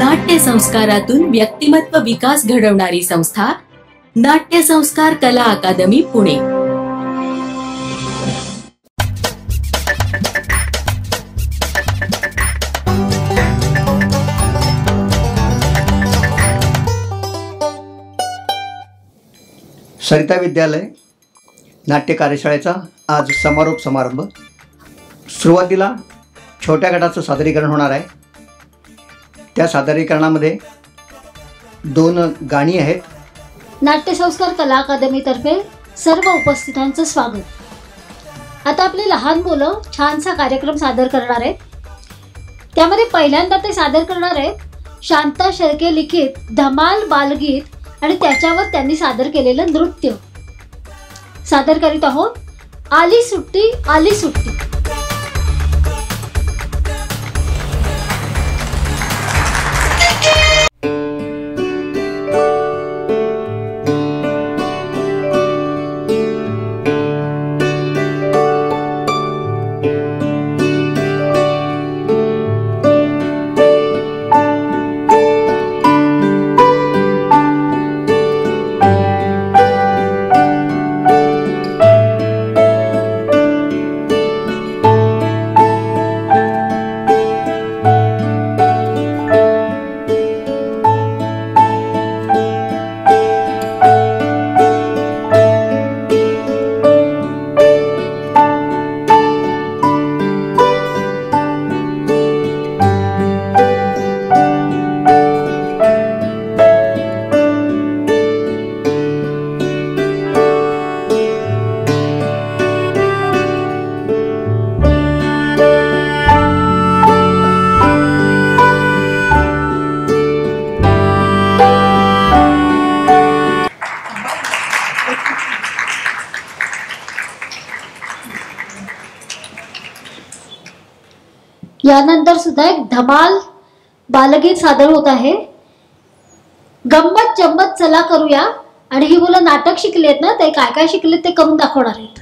नाट्य संस्कारातून व्यक्तिमत्व विकास घडवणारी संस्था नाट्य संस्कार कला अकादमी पुणे। सरिता विद्यालय नाट्य कार्यशाळेचा आज समारोप समारंभ। सुरुवातीला छोट्या गटाचं सादरीकरण होणार आहे। त्या सादरीकरणामध्ये 2 गाणी आहेत। नाट्य संस्कार कला अकादमीतर्फे सर्व उपस्थितांचं स्वागत। आता आपले लहान मुलं छानसा कार्यक्रम सादर करणार आहेत। त्यामध्ये पहिल्यांदा ते सादर करणार आहेत शांता शेळके लिखित धमाल बालगीत आणि त्याच्यावर त्यांनी सादर केलेलं नृत्य। सादर करीत आहोत आली सुट्टी आली सुट्टी। यानंतर सुद्धा एक धमाल बालगीत सादर होत आहे। गंमत जम्मत चला करूया। आणि ही मुलं नाटक शिकलेत ना, ते काय काय शिकलेत ते करून दाखवणार आहेत।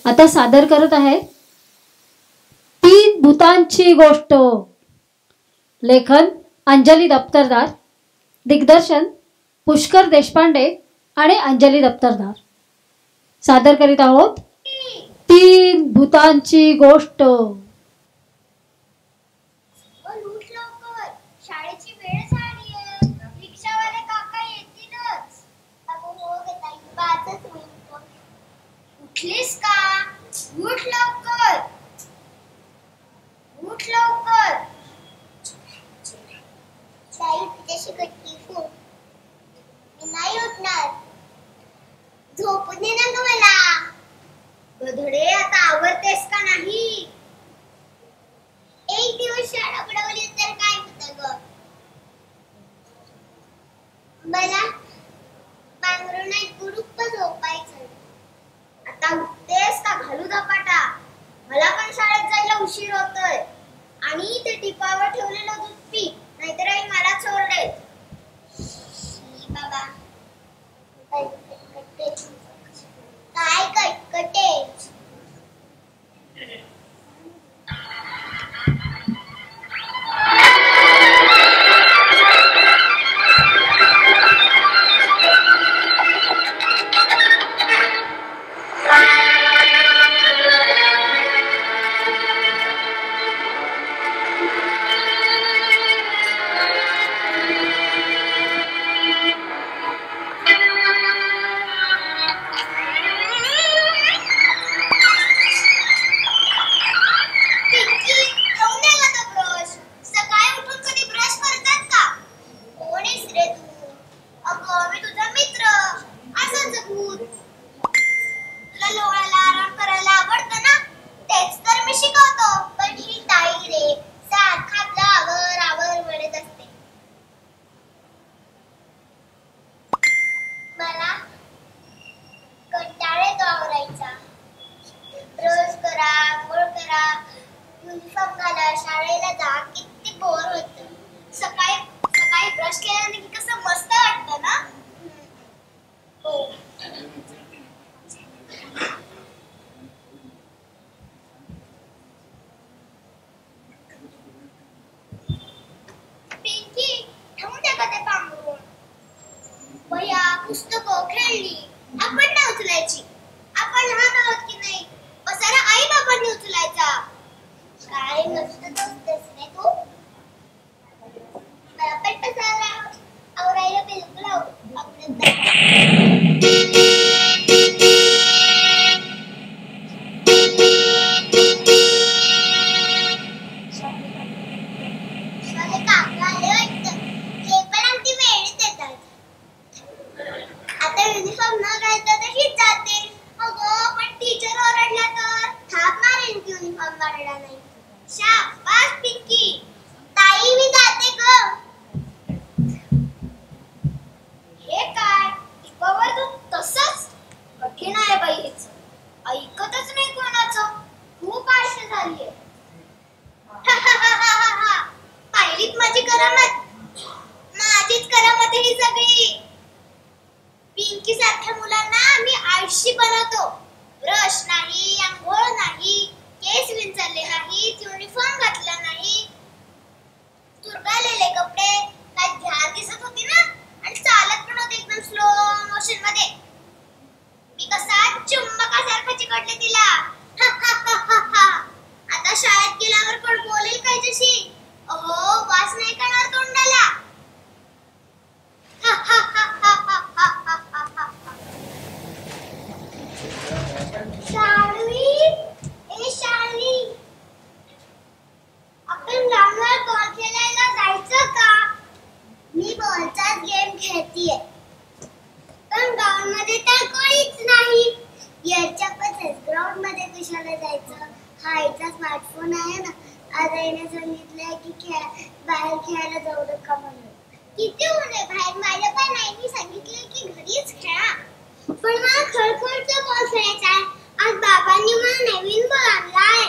आता सादर करत आहे तीन भूतांची गोष्ट. लेखन अंजली दप्तरदार, दिग्दर्शन पुष्कर देशपांडे आणि अंजली दप्तरदार. सादर करीत आहोत तीन भूतांची गोष्ट. शाळेची वेळ झालीये, रिक्षावाले काका येतीलच. अगं हो ग ताई, 5च मिनिटं. उठलीस का? उठ लवकर, उठ लवकर. ताई तुझ्याशी गट्टी फोन. मी नाही उठणार. झोपू दे ना ग मला. गधडे, आता आवरतेस का नाही? एक दिवस शाळा बुडवली तर काय होतं ग? मला पांघरून गुरुप्प झोपायचं. आता उठतेस का? घालू धपाटा. मला पण शाळेत जायला उशीर होतोय. आणि ते टिपावर ठेवलेलं दूध पी, नाहीतर आई मला चोरडेल. बाबा काय कटकटे. शाळेला जा, किती बोर होत. सकाळी सकाळी ब्रश केल्याने कसं मस्त वाटतं ना. हो पिंकी, ठेवून द्या का ते पांघरून. भैया पुस्तकं खेळली आपण नाही उचलायची. आपण लहान आहोत की नाही. पसारा आई बाबांनी उचलायचा. काय नसतं तसंच नाही तू. मला पण पसारा आवरायला बिलकुल आवडत शाबास पिंकी. ताई मी जाते ग. हे काय टिपावर तू तसंच. कठीण आहे बाई हेच. ऐकतच नाही कोणाचं. खूप आळशी झालीये. पाहिलीत माझी करामत. माझीच करामत ही सगळी. पिंकी सारख्या मुलांना मी आळशी बनवतो. ब्रश नाही, अंघोळ नाही, केस विंचरले नाहीत, युनिफॉर्म घातला नाही, तुरगालेले कपडे, काय ध्यान दिसत होती ना. आणि चालत पण होते एकदम स्लो मोशन मध्ये. मी कसा चुंबकासारखा चिकटले तिला. आता शाळेत गेल्यावर कोण बोलेल काय जशी. अहो वास नाही करणार तोंडाला. आपण ग्राउंडवर बॉल खेळायला जायचं का? मी बॉलचाच गेम खेळतीये. पण ग्राउंड मध्ये तर कोणीच नाही. याच्या पसच ग्राउंड मध्ये कशाला जायचं. हा याचा स्मार्टफोन आहे ना. आज आईने सांगितलंय की बाहेर खेळायला जाऊ नका म्हणून. किती ऊन आहे बाहेर. माझ्या पण आईने सांगितले की घरीच खेळा. पण मला खळखळचा बॉल खेळायचा आहे. आज बाबांनी मला नवीन बॉल आणलाय.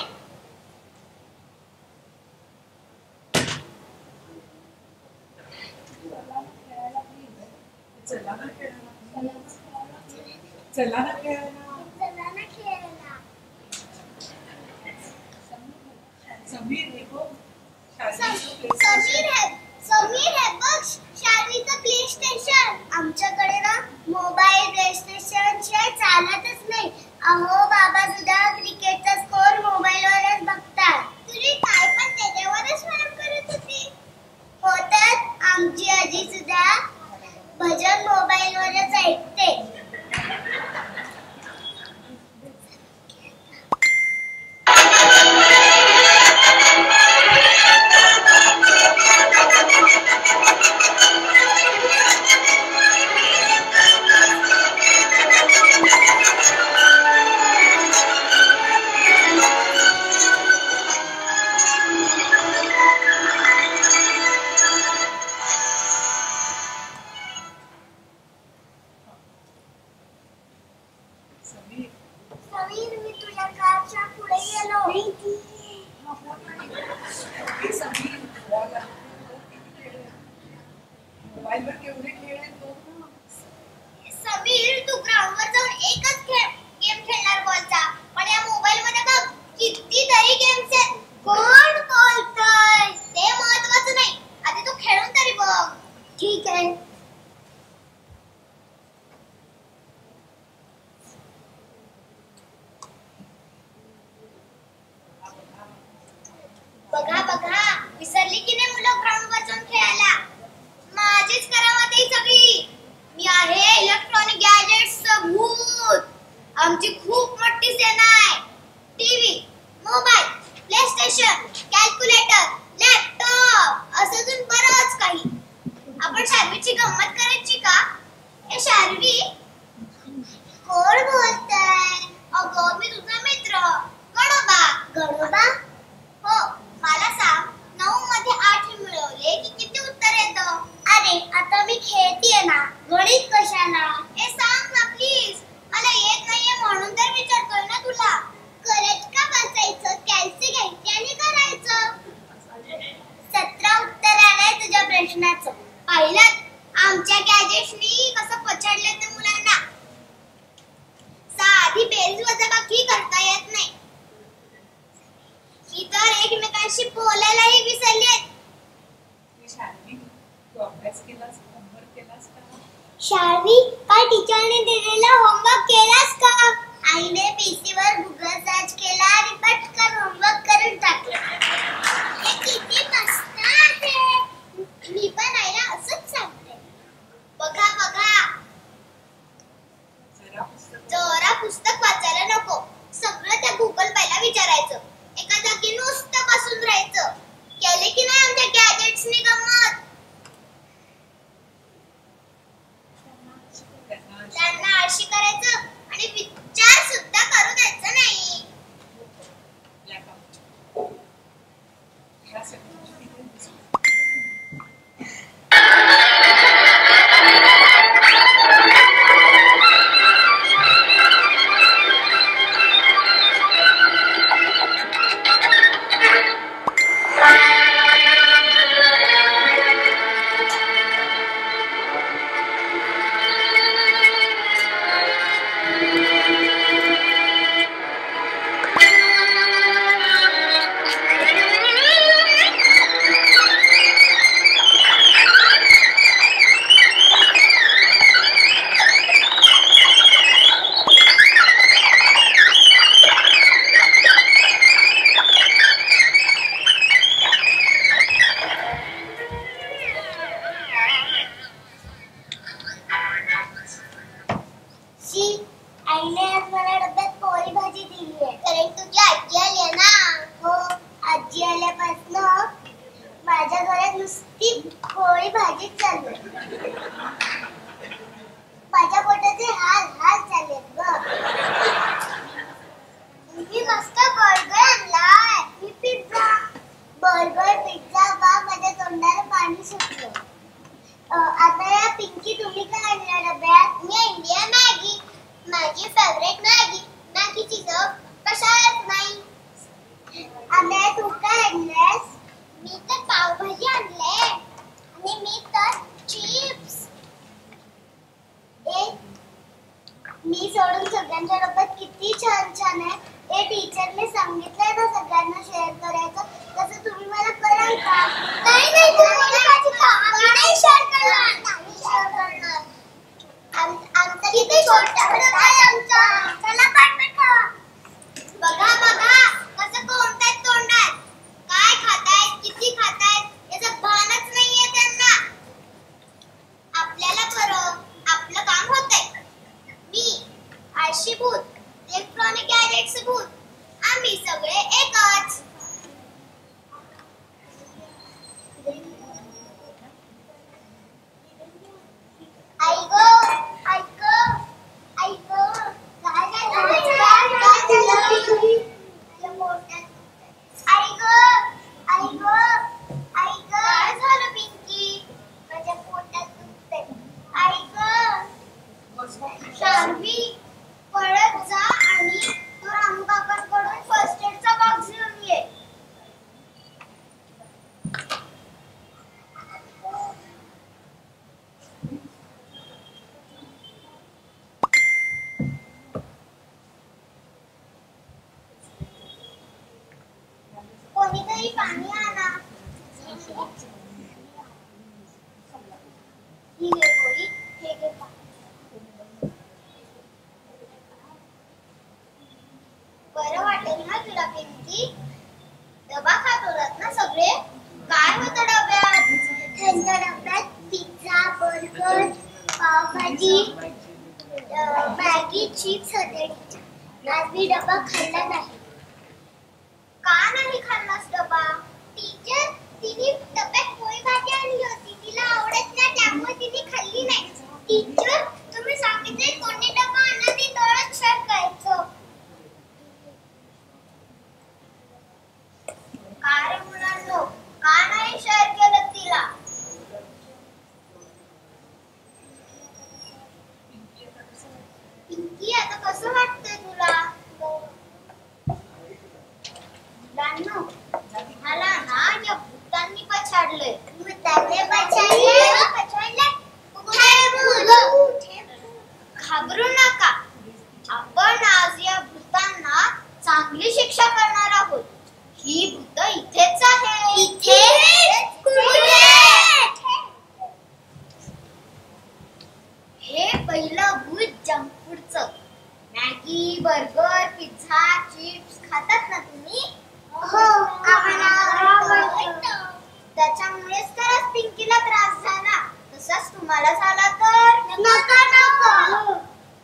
चला ना खेळायला. समीर है बघ शार्वीचं प्ले स्टेशन. आमच्याकडे ना मोबाईल प्ले स्टेशन शिवाय चालतच नाही. अहो बाबा सुद्धा क्रिकेटचा स्कोर मोबाईलवरच बघतात. तुझी काय पण त्याच्यावरच व्यायाम करत होती. हो तर आमची आजी सुद्धा भजन मोबाईलवरच ऐकते. समीर मी तुझ्या कारच्या पुढे गेलो. मोबाईलवर केवढे खेळ आहेत तो. समीर तू ग्राउंडवर जाऊन एकच गेम खेळणार बॉलचा. पण या मोबाईल मध्ये बघ कितीतरी गेम्स आहेत. कोण बोलतोय ते महत्वाचं नाही. आधी तू खेळून तरी बघ. ठीक आहे. बघा बघा विसरली की नाही मुलं ग्राउंडवर जाऊन खेळायला. माझीच करामत आहे सगळी. मी आहे इलेक्ट्रॉनिक गॅजेट्सचं भूत. आमची खूप मोठी सेना आहे. TV, mobile, play station, calculator, laptop असं अजून बरंच काही. आपण शार्वीची गंमत करायची का? ए शार्वी कोण बोलतंय? अगं मी तुझा मित्र गणोबा. गणोबा हो मला सांग 9 मध्ये 8 मिळवले की किती उत्तर येतं? अरे आता मी खेळतीये ना गणित कशाला? हे सांग ना प्लीज. मला येत नाहीये म्हणून तर विचारतोय ना तुला. करत का बसायचं? कॅल्सी घ्यायची आणि करायचं. 17 उत्तर आलंय तुझ्या प्रश्नाचं. पाहिलं आमच्या गॅजेट्सनी कसं पछाडलंय त्या मुलांना. साधी बेरीज वजाबाकी करता येत नाही. इतर एकमेकांशी बोलायलाही विसरलेत. तू अभ्यास केलास, होमवर्क केलास का? शार्वी काय टीचरने दिलेला होमवर्क केलास का? आईने पीसी वर गुगल सर्च केला आणि पटकन होमवर्क करून टाकला. हे किती मस्त आहे. मी पण आईला असंच सांगते. बघा बघा जरा पुस्तक वाचायला नको. सगळं त्या गुगल बाईला विचारायचं. एका जागी नुसतं बसून राहायचं. केले की नाही आमच्या गॅजेट्सनी गंमत. त्यांना आळशी करायचं आणि विचार सुद्धा करू द्यायचं नाही. आता या पिंकी तुम्ही काय आणलं डब्यात? मी इंडिया मॅगी, माझी फेवरेट मॅगी. मॅगीची चव कशालाच नाही. आता तू काय आणलंस? मी तर पावभाजी आणले आणि मी तर चिप्स. मी सोडून सगळ्यांच्या डब्यात किती छान छान आहे. हे टीचरने सांगितलंय ना सगळ्यांना शेअर करायचं, तसं तुम्ही मला कराल का? नाही नाही, तुम्ही माझी कामं नाही शेअर करणार. नाही शेअर करणार. आमचा किती छोटा डबा आहे आमचा. चला पटपट खावा. बघा बघा कसं कोणत्याच तोंडात काय खातायत, किती खातायत याचं भानच नाहीये त्यांना. आपल्याला बरं आपलं काम होतंय. मी आळशी भूत, इलेक्ट्रॉनिक गॅजेट्स भूत, आम्ही सगळे एकच. आई गो आई गो आई गो, काय झालं? आई गो आई गो आई गो, काय झालं पिंकी? माझ्या पोटात दुखतंय. आई गो शार्वी, पळत जा आणि तो रामू काकांकडून फर्स्ट एडचा बॉक्स घेऊन ये. कोणीतरी पाणी आणा. ही घे गोळी, हे घे पाणी. बरं वाटेल ना तुला पिंकी? डबा खात होतात ना सगळे? काय होतं डब्यात? त्यांच्या डब्यात pizza, burger, pav bhaji, Maggi, chips होते. आज मी डबा खाल्ला नाही. का नाही खाल्लास डबा? टीचर, तिने डब्यात पोळी भाजी आणली होती, तिला आवडत नाही त्यामुळे तिने खाल्ली नाही. टीचर, तुम्ही सांगितले कोणी डबा आणला ते तळत शेअर करायचं. काय रे मुलांनो, का नाही शेअर केलं तिला? पिंकी, आता कसं वाटतंय तुला? मुलांनो, मला ना या भूतांनी पछाडलंय. भूतांनी पछाडलंय? घाबरू नका. आपण आज या भूतांना चांगली शिक्षा करणार आहोत. ही भूत इथेच आहे. हे पहिलं भूत जंक फूडचं. मॅगी, बर्गर, पिझ्झा, चिप्स खातात ना तुम्ही? हो, आम्हाला आवडतं. त्याच्यामुळेच तर आज पिंकीला त्रास झाला. तसाच तुम्हाला झाला तर नका.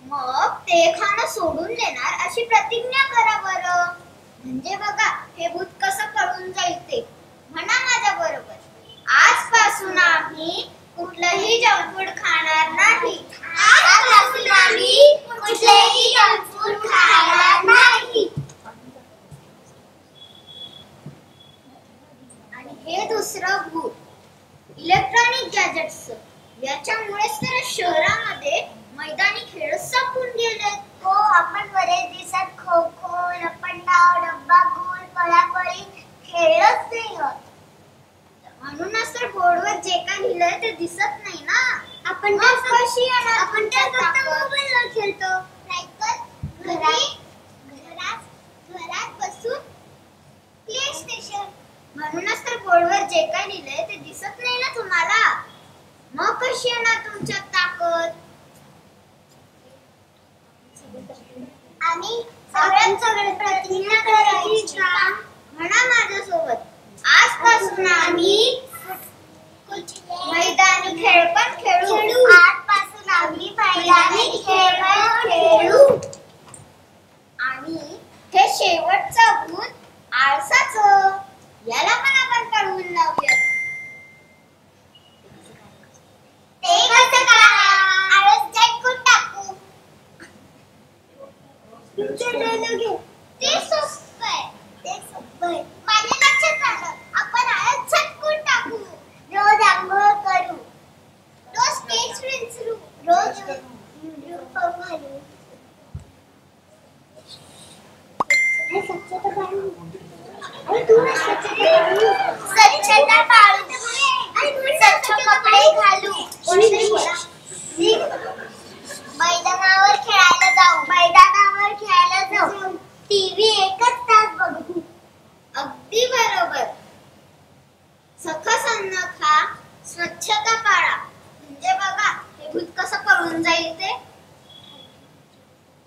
मग ते खाणं सोडून देणार अशी प्रतिज्ञा करा बरं. म्हणजे बघा हे भूत कसं पळून जाईल ते. म्हणा माझ्या बरोबर, आजपासून आम्ही कुठलंही जंक फूड खाणार नाही. आजपासून आम्ही कुठलेही जंक फूड खाणार नाही. आणि हे दुसरं भूत इलेक्ट्रॉनिक गॅजेट्स. याच्यामुळेच तर शहरामध्ये मैदानी खेळ संपून गेलेत. हो, आपण बरेच दिवसात खो खो, लपंडाव, डब्बा गोल, पळापळी खेळच नाही होत. म्हणूनच तर बोर्डवर जे काय लिहिलंय ते दिसत नाही ना. आपण कशी येणार? आपण तर फक्त मोबाईलवर खेळतो. नाहीतर घरात बसून प्ले स्टेशन. म्हणूनच तर बोर्डवर जे काय लिहिलंय ते दिसत नाही ना तुम्हाला. मग कशी येणार तुमच्यात ताकद? आम्ही सगळे प्रतिज्ञा करायची का? म्हणा माझ्यासोबत, आजपासून आम्ही मैदानी खेळ पण खेळू. आजपासून आम्ही मैदानी खेळ पण खेळू. आणि हे शेवटचं भूत आळसाचं, याला पण आपण पळवून लावूया. ते कसं काय? आळस झटकून टाकू. ते सोपं आहे. माझ्या लक्षात आलं. आपण आळस झटकून टाकू. रोज आंघोळ करू. का पाळा. म्हणजे बघा हे भूत कसं पळून जाईल ते.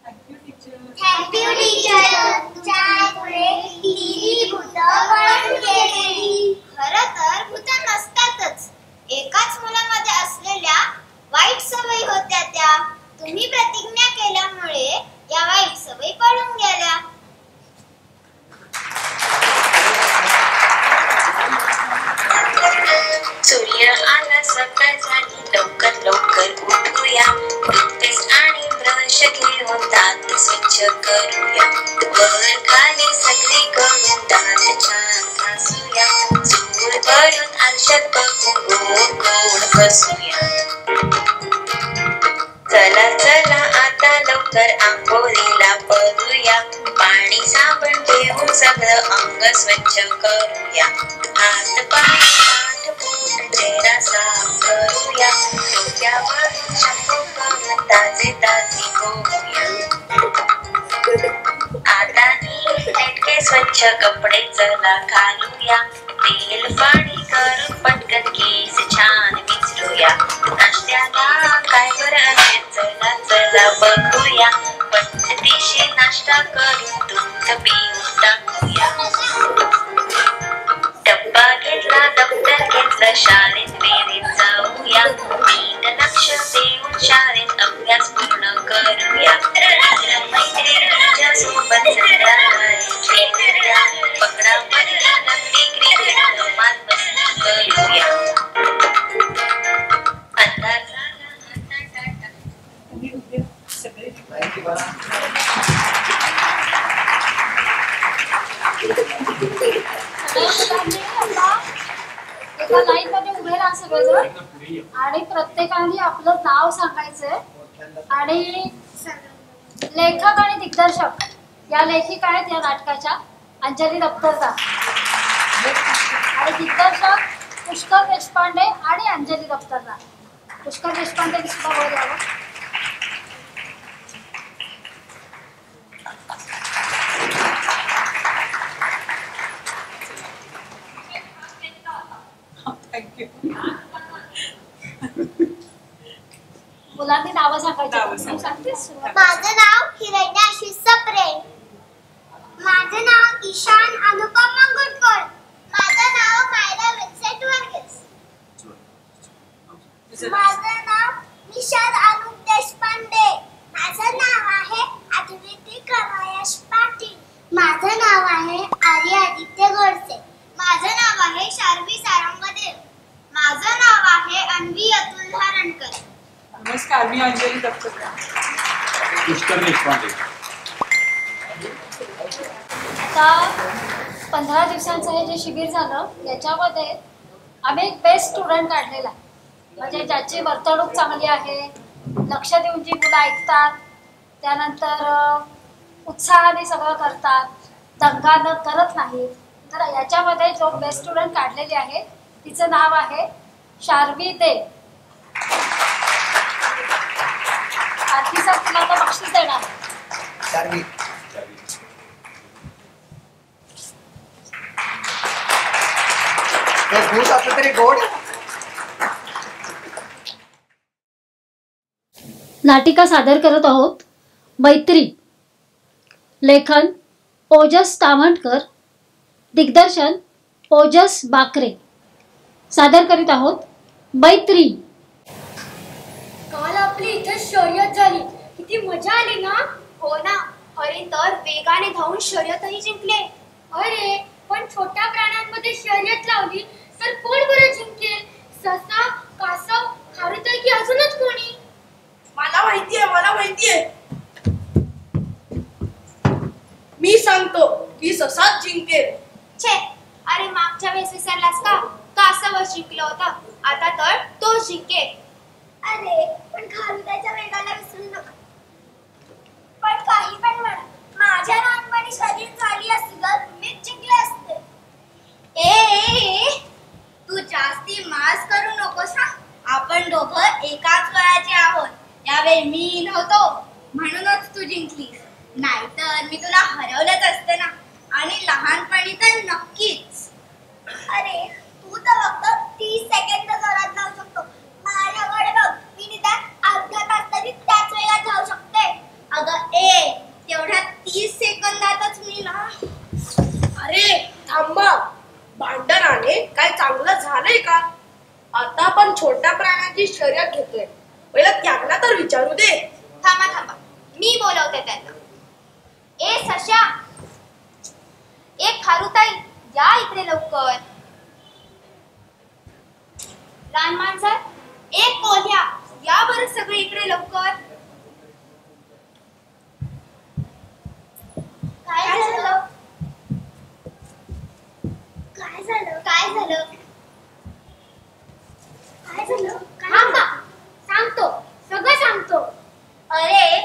Thank you teacher. थँक्यू टीचर, तुमच्यामुळे ही भूतं पळून गेली. खरं तर भूतं नसतातच. एकाच मुलामध्ये असलेल्या वाईट सवयी होत्या त्या. तुम्ही प्रतिज्ञा केल्यामुळे या वाईट सवयी पळून गेल्या. सूर्य आला सकाळ झाली लवकर लवकर उठूया टूथपेस्ट आणि ब्रश घेऊन दात स्वच्छ करूया वर खाली सगळीकडून दात छान घासूया चूर भरून आरशात बघून गोड गोड बसूया चला चला आता लवकर आंघोळीला पडूया पाणी साबण घेऊन सगळं अंग स्वच्छ करूया हात पाय पाठ बोट चेहरा साफ करूया डोक्यावर शॅम्पू करून ताजे ताजे होऊया आता नेटके स्वच्छ कपडे चला घालूया तेल पाणी करून पटकन केस छान विचारूया नाश्त्याला काय बरं आहे चला चला बघूया पद्धतीशी नाश्ता करून दूध पिऊन टाकूया डब्बा घेतला दप्तर घेतलं शाळेत फेरीत जाऊया नीट लक्ष देऊन शाळेत अभ्यास पूर्ण करूया मैत्रिणींच्या सोबत संध्याकाळी खेळूया पकडा पकडा लंगडी क्रिकेट धमाल मस्ती करूया अंधार झाला तुम्ही उद्या सगळे एका लाईन मध्ये उभे राहा सगळेजण आणि प्रत्येकाने आपलं नाव सांगायचंय आणि लेखक आणि दिग्दर्शक या लेखिका आहेत या नाटकाच्या अंजली दप्तरदार आणि दिग्दर्शक पुष्कर देशपांडे आणि अंजली दप्तरदार. पुष्कर देशपांडे सुद्धा वर यावं. थँक्यू. मुलांनी नावं सांगायची. नावं सांगा. सांगतेस? माझं नाव हिरण्याशी सप्रे. माझं नाव ईशान अनुपम मंगुटकर. माझं नाव मायरा विन्सेंट वर्गीस. माझं नाव निशाद अनुप देशपांडे. माझं नाव आहे अद्विती कमयश पाटील. माझं नाव आहे आर्य आदित्य गोडसे. माझं नाव आहे शार्वी सारंगदेव. माझं नाव आहे अन्वी अतुल धारणकर. नमस्कार, मी अंजली दत्तप्रभू. पुष्कर देशपांडे. आता 15 दिवसांचं हे जे शिबिर झालं याच्यामध्ये आम्ही एक बेस्ट स्टुडंट काढलेला आहे. म्हणजे ज्याची वर्तणूक चांगली आहे, लक्ष देऊन जी मुलं ऐकतात, त्यानंतर उत्साहाने सगळं करतात, दंगा न करत नाहीत. तर याच्यामध्ये जो बेस्ट स्टुडंट काढलेली आहे तिचं नाव आहे शार्वी दे. आरती सर तुला आता बक्षीस देणार. शार्वी भूत असलं तरी गोड. नाटिका सादर करत आहोत मैत्री. लेखन ओजस तामणकर, दिग्दर्शन ओजस बाकरे. सादर करीत आहोत मैत्री. काल आपली इथे शर्यत झाली. किती मजा आली ना. हो ना. हरिण तर वेगाने धावून शर्यतही जिंकले. अरे पण छोट्या प्राण्यांमध्ये शर्यत लावली तर कोण बरं जिंकेल? ससा, कासव, खारुताई की अजूनच कोणी? मला माहितीये. मी सांगतो की ससाच जिंकेल. छे, अरे मागच्या वेळेस विसरलास का? कासवच जिंकला होता. आता तर तो जिंकेल. अरे पण खारुताईच्या वेगाला विसरू नका. पण काही पण म्हणा, माझ्या लहानपणी शर्यत झाली असती तर मीच जिंकले असते. ए तू जास्ती मास करू नकोस हा. आपण दोघं एकाच वयाचे आहोत. यावेळी मी नव्हतो म्हणूनच तू जिंकलीस. नाहीतर मी तुला हरवलंच असते ना. आणि लहानपणी तर नक्कीच. अरे तू तर फक्त 30 सेकंद जोरात धावू शकतो. माझ्याकडे बघ, मी निदान अर्धा तास तरी त्याच वेगात धावू शकते. अगं ए, तेवढ्या 30 सेकंदातच मी ना. अरे थांबा, भांडणाने काय चांगलं झालंय का? आता आपण छोट्या प्राण्याची शर्यत घेतोय, पहिला त्यांना तर विचारू दे. थांबा थांबा, मी बोलवते त्यांना. ए सशा, ए खारुताई, या इकडे लवकर. लहान माणसं, ए कोल्ह्या, या बरं सगळे इकडे लवकर. काय झालं? काय झालं? काय झालं? काय झालं? थांबा, सांगतो, सगळं सांगतो. अरे,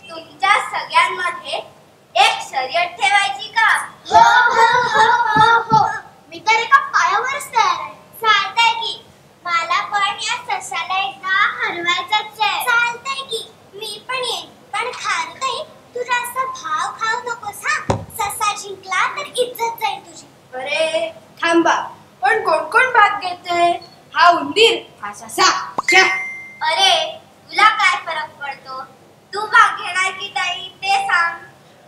तुमच्या सगळ्यांमध्ये एक शर्यत ठेवायची का? हो हो हो हो हो, मी तर एका पायावरच तयार आहे. चालतंय की, मला पण या सशाला एकदा हरवायचंच आहे. चालतंय की, मी पण येईन. पण खारुताई, तू जास्त भाव खाऊ नकोस हा. ससा जिंकला तर इज्जत जाईल तुझी. अरे थांबा, पण कोण कोण भाग घेते? हा उंदीर, हा ससा. अरे, तुला काय फरक पडतो? तू भाग घेणार की नाही ते सांग.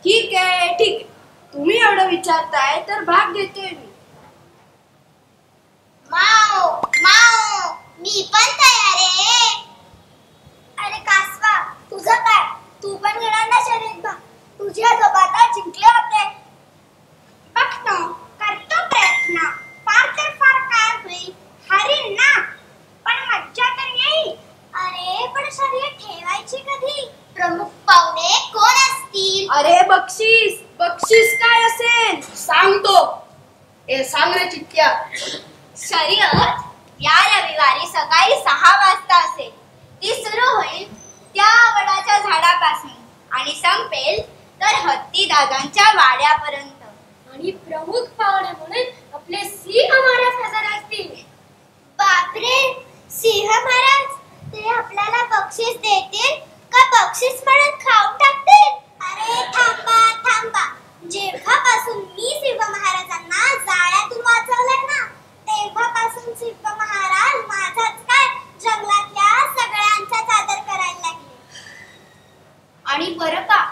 ठीक आहे ठीक आहे, तुम्ही एवढं विचारताय तर भाग घेतोय मी. माओ माओ, मी पण तयार आहे. अरे कासवा, तुझं काय? तू पण घेणार ना शर्यत भाग? तुझे आजोबा आता जिंकले होते. बघतो, करतो प्रयत्न. फार तर फार काय होईल, हरीन ना, पण मज्जा तर येईल. अरे पण शर्यत ठेवायची कधी? प्रमुख पाहुणे कोण असतील? अरे बक्षीस, बक्षीस काय असेल सांगतो. ए सांग रे चित्त्या. शर्यत या रविवारी सकाळी 6 वाजता असेल. ती सुरू होईल त्या वडाच्या झाडापासून आणि संपेल तर हत्ती दादांच्या वाड्यापर्यंत. आणि प्रमुख पाहुणे म्हणून आपले सिंह महाराज हजर असतील. बापरे, सिंह महाराज, ते आपल्याला बक्षीस देतील का बक्षीस म्हणून खाऊन टाकतील? अरे थांबा थांबा, जेव्हापासून मी सिंह महाराजांना जाळ्यातून वाचवलंय ना, तेव्हापासून सिंह महाराज माझाच काय जंगलातल्या सगळ्यांचाच आदर करायला लागले. आणि बरं का,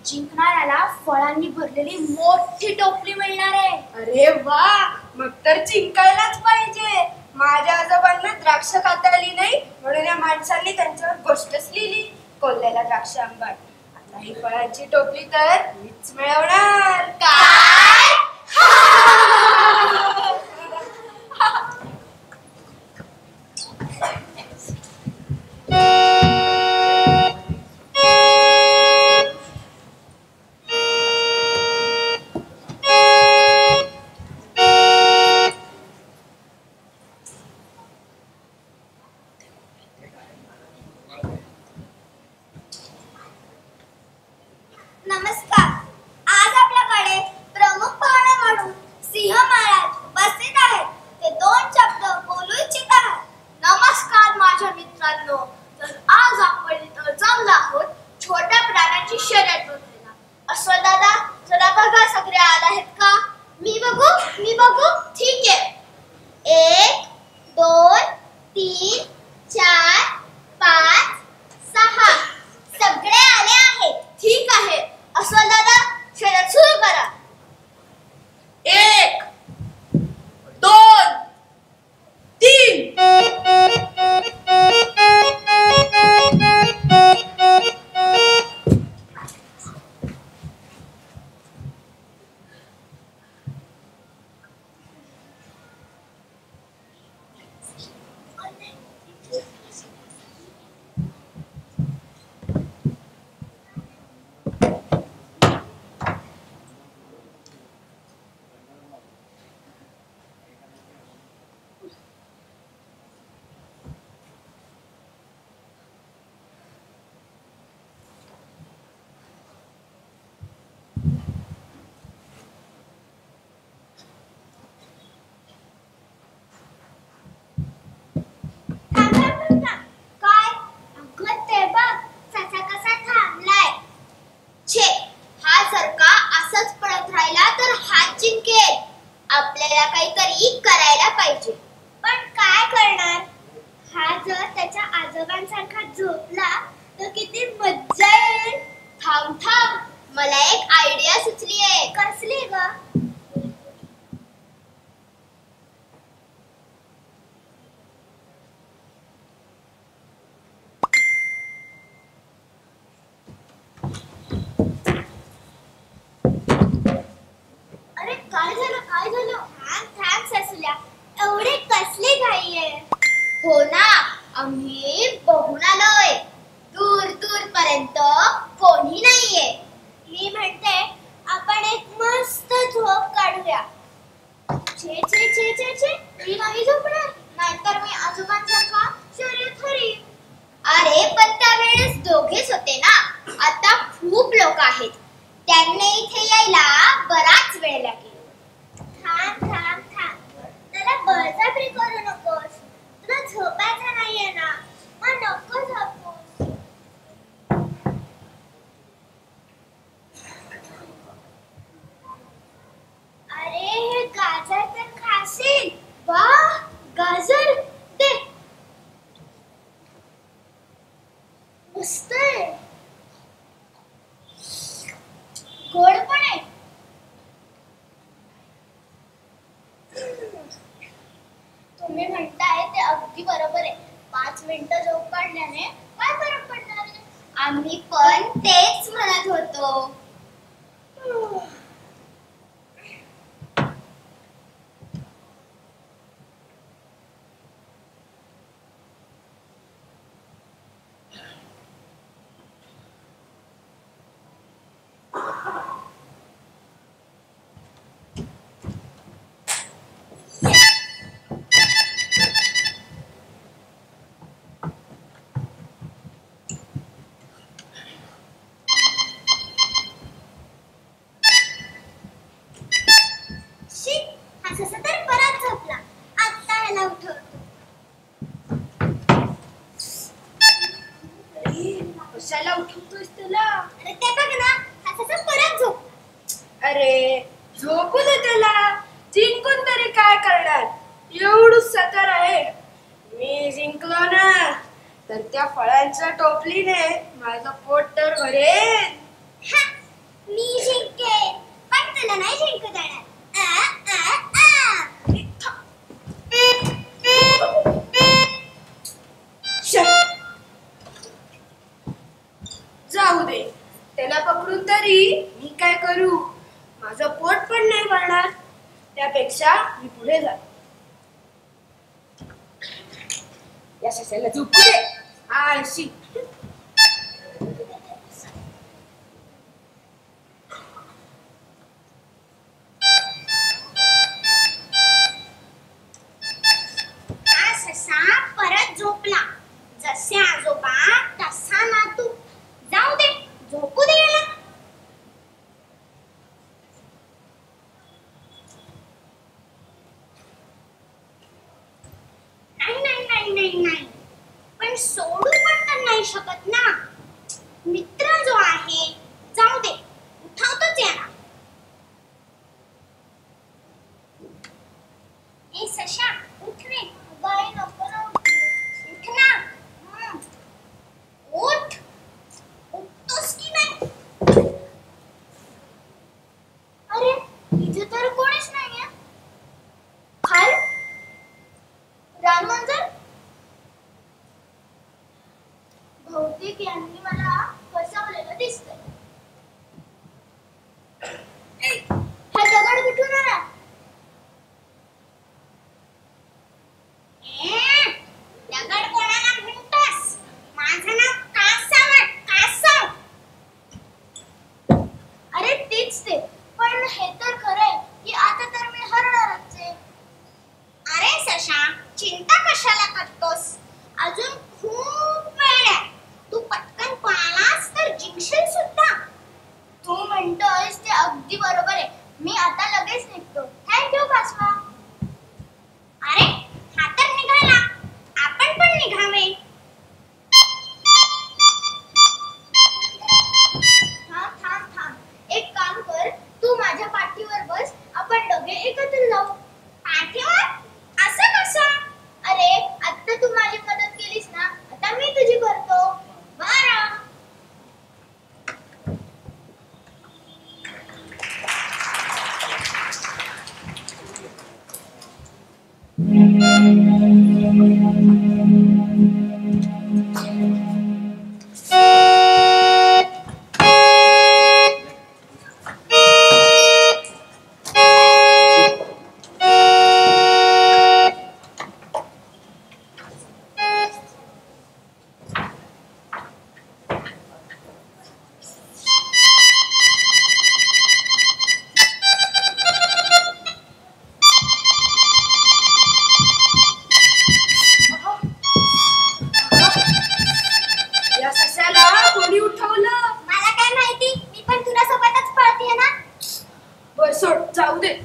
जिंकणाऱ्याला फळांनी भरलेली मोठी टोपली मिळणार आहे. अरे वा, मग तर जिंकायलाच पाहिजे. माझ्या आजोबांना द्राक्ष खाता आली नाही म्हणून या माणसांनी त्यांच्यावर गोष्टच लिहिली, कोल्ह्याला द्राक्ष आंबट. आता ही फळांची टोपली तर मीच मिळवणार. काय? नमस्कार. आज आपल्याकडे प्रमुख पाहुणे म्हणून सिंह महाराज उपस्थित आहेत. ते 2 शब्द बोलू इच्छित आहेत. नमस्कार माझ्या मित्रांनो. तर आज आपण इथं जमलो आहोत छोट्या प्राण्याची शर्यत बघायला. अस्वल दादा, जरा बघा सगळे आले आहेत का? मी बघू. ठीक आहे. 1 2 3 4 5 6 सगळे आले आहेत. ठीक आहे. अस्वल दादा, शर्यत सुरू करा. 1 2 3. आजोबांसारखा झोपला तर किती मज्जा येईल. थांब थांब, मला एक आयडिया सुचली आहे. कसली ग? अरे काय झालं काय झालं? थांब थांब सासूल्या, एवढे कसली घाई आहे? हो ना, आम्ही बघून आलोय. दूर दूर पर्यंत कोणी नाहीये. मी म्हणते आपण एक मस्त झोप काढूया. छे छे छे छे छे, मी नाही झोपणार, नाहीतर मी आजोबांसारखा शर्यत हरीन. अरे पण त्यावेळेस दोघेच होते ना, आता खूप लोक आहेत, त्यांना इथे यायला बराच वेळ लागेल. थांब थांब थांब, त्याला बळजबरी करू नकोस. तुला झोपायचं नाहीये ना, मग नको झोपूस. अरे हे गाजर तर खाशील. वाह, गाजर दे. मस्त आहे, गोड पण आहे. तुम्ही म्हणताय ते अगदी बरोबर आहे. 5 मिनिटं झोप काढल्याने काय फरक पडणार आहे? आम्ही पण तेच म्हणत होतो. तर परत झोपला. आता ह्याला उठवतो. कशाला उठवतोयस त्याला? अरे ते बघ ना, हा परत झोप. अरे झोपू दे त्याला, जिंकून तरी काय करणार? एवढूच सतर आहे. मी जिंकलो ना तर त्या फळांच्या टोपलीने माझं पोट तर भरेल. हा, मी जिंकेन, पण तुला नाही जिंकू देणार. जाऊ दे, त्याला पकडून तरी मी काय करू? माझं पोट पण नाही भरणार. त्यापेक्षा मी पुढे जातो. या सशाला झोपू दे. आळशी. हा ससा परत झोपला. जसे आजोबा तसा नातू. जाऊ दे, झोपू दे याला. नाही, पण सोडू पण तर नाही शकत ना. मित्र जो आहे, जाऊ दे, उठवतोच याला. ए सशा, उठ रे. बाई नको ना उठू. उठ ना. उठ. उठतोस की नाही? अरे इथे तर कोणीच नाहीये. खाल रानमंजर, बहुतेक यांनी मला फसवलेलं दिसतंय. हा दगड कुठून आला? दगड कोणाला म्हणतोस? माझं नाव कासव आहे, कासव. अरे तेच ते, पण हे तर खरंय की आता तर मी हरणारच आहे. अरे सशा, चिंता कशाला करतोस? अजून खूप वेळ आहे. तू पटकन पळालास तर जिंकशील सुद्धा. तू म्हणतोयस ते अगदी बरोबर आहे. मी आता लगेच निघतो. थँक्यू कासवा. अरे हा तर निघाला, आपण पण निघावे. थांब. एक काम कर, तू माझ्या पाठीवर बस, आपण दोघे एकत्र जाऊ. पाठीवर? असं कसं? अरे आता तू माझी मदत केलीस ना, आता मी जाऊ दे.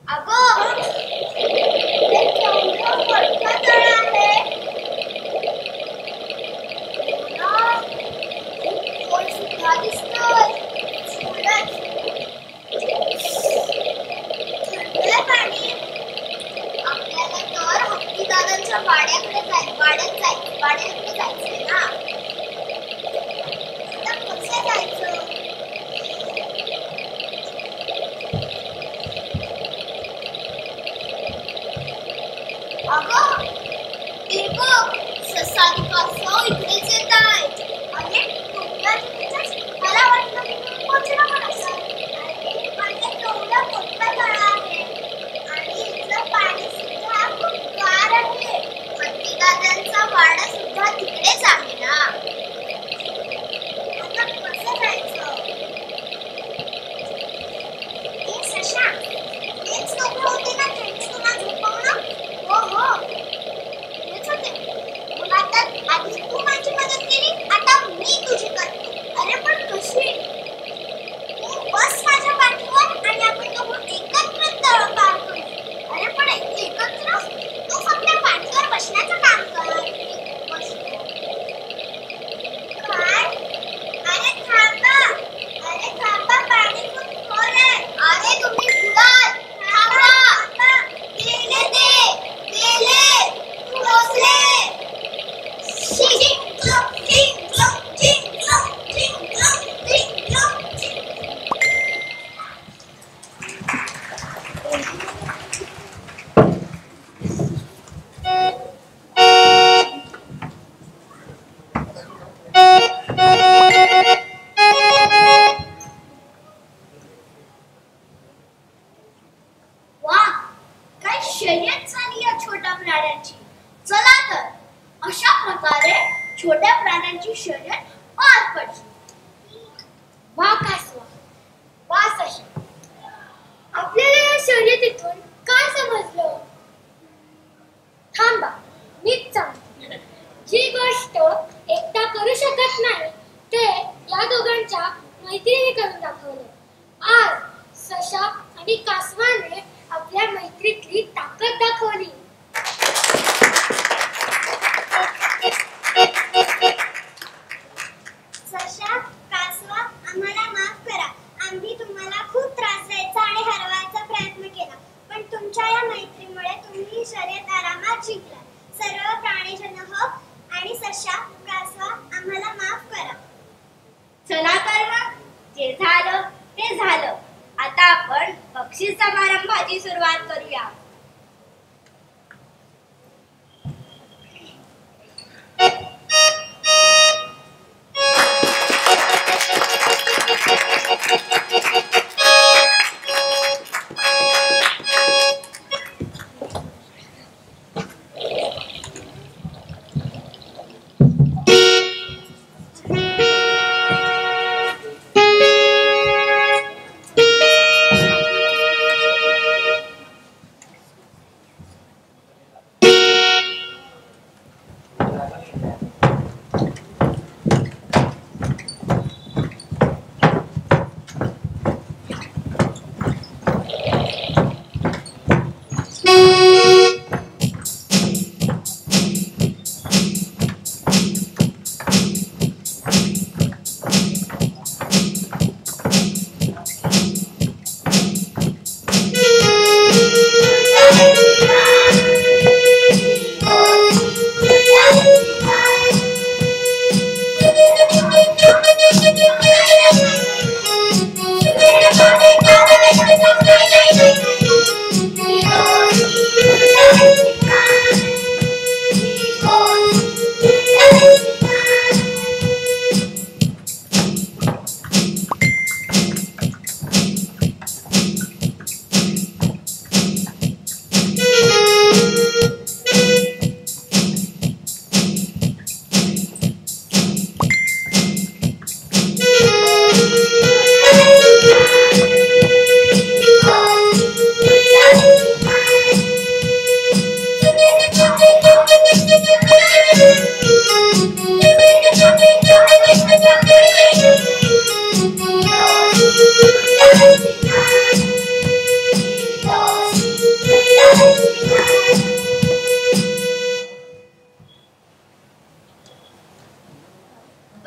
अगं, हे केवढं मोठं तळ आहे. ना, खूप खोल सुद्धा दिसतोय. थंड पाणी. आपल्याला तर हत्तीदादांच्या वाड्याकडे वाड्याकडे जायचंय ना. आता कसं जायचं? अगं, ते बघ, ससानी कासव इकडेच येत आहे. अरे, मला वाटलं की तुम्ही पोचला पण असाल. अरे, पण ते केवढं मोठं तळ आहे. आणि इथलं पाणी सुद्धा खूप गार आहे. हत्तीदादांचा वाडा सुद्धा तिकडेच आहे ना. आता कसं जायचं? ए सशा, हेच लोक होते ना त्यांनी तुला झोपवलं? हो, हेच होते. मग आता आधी तू माझी मदत केली, आता मी तुझी करतो. अरे पण कशी? तू बस माझ्या पाठीवर आणि आपण दोघं एकत्र तळ पार करू. अरे पण एकत्र? तू फक्त पाठीवर बसण्याचं काम कर. काय? अरे थांबा, पाणी खूप खोल आहे. अरे तुम्ही बुडाल. थांबा. गेले पोचले. वा, काय शर्यत झाली या छोट्या प्राण्यांची. चला तर अशा प्रकारे छोट्या प्राण्यांची शर्यत पार पडली. वा कासवा, वा सशा, आपल्याला या शर्यतीतून काय समजलं? थांबा, मीच सांगते. जी गोष्ट एकटा करू शकत नाही ते या दोघांच्या मैत्रीने करून दाखवलं. आज सशा आणि कासवाने आपल्या मैत्रीतली ताकद दाखवली. सशा, कासवा, आम्हाला माफ करा. आम्ही तुम्हाला खूप त्रास द्यायचा आणि हरवायचा प्रयत्न केला. पण तुमच्या या मैत्रीमुळे तुम्ही शर्यत आरामात जिंकला. सर्व प्राणीजनह आणि सशा, कासवा, आम्हाला माफ करा. चला तर मग, जे झालं ते झालं. आता आपण बक्षीस समारंभाची सुरुवात करूया.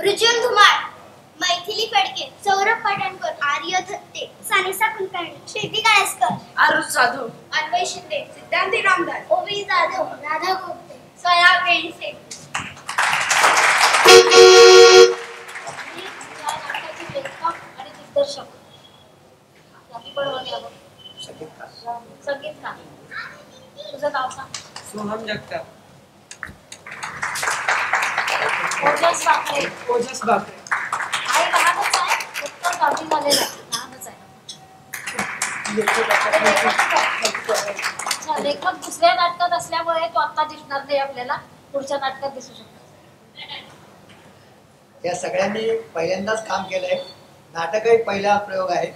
रुजुल धुमाळ, मैथिली फडके, सौरभ पठाणकर, आर्य थत्ते, सानिसा कुलकर्णी, श्रुती काळेसकर, आरुष जाधव, अन्वय शिंदे, सिद्धांती रामदास, ओवी जाधव, राधा गुप्ते, स्वया बेंडसे. आणि दिग्दर्शक संगीतकार. तुझं नाव सांग. सोहम जगताप. ओजस बाकरे. ओजस बाकरे. आई लहानच आहे, फक्त 10वी झालेला आहे, लहानच आहे. अच्छा, लेखक दुसऱ्या नाटकात असल्यामुळे तो आता दिसणार नाही आपल्याला, पुढच्या नाटकात दिसू शकतो. या सगळ्यांनी पहिल्यांदाच काम केलंय. नाटक एक पहिला प्रयोग आहे.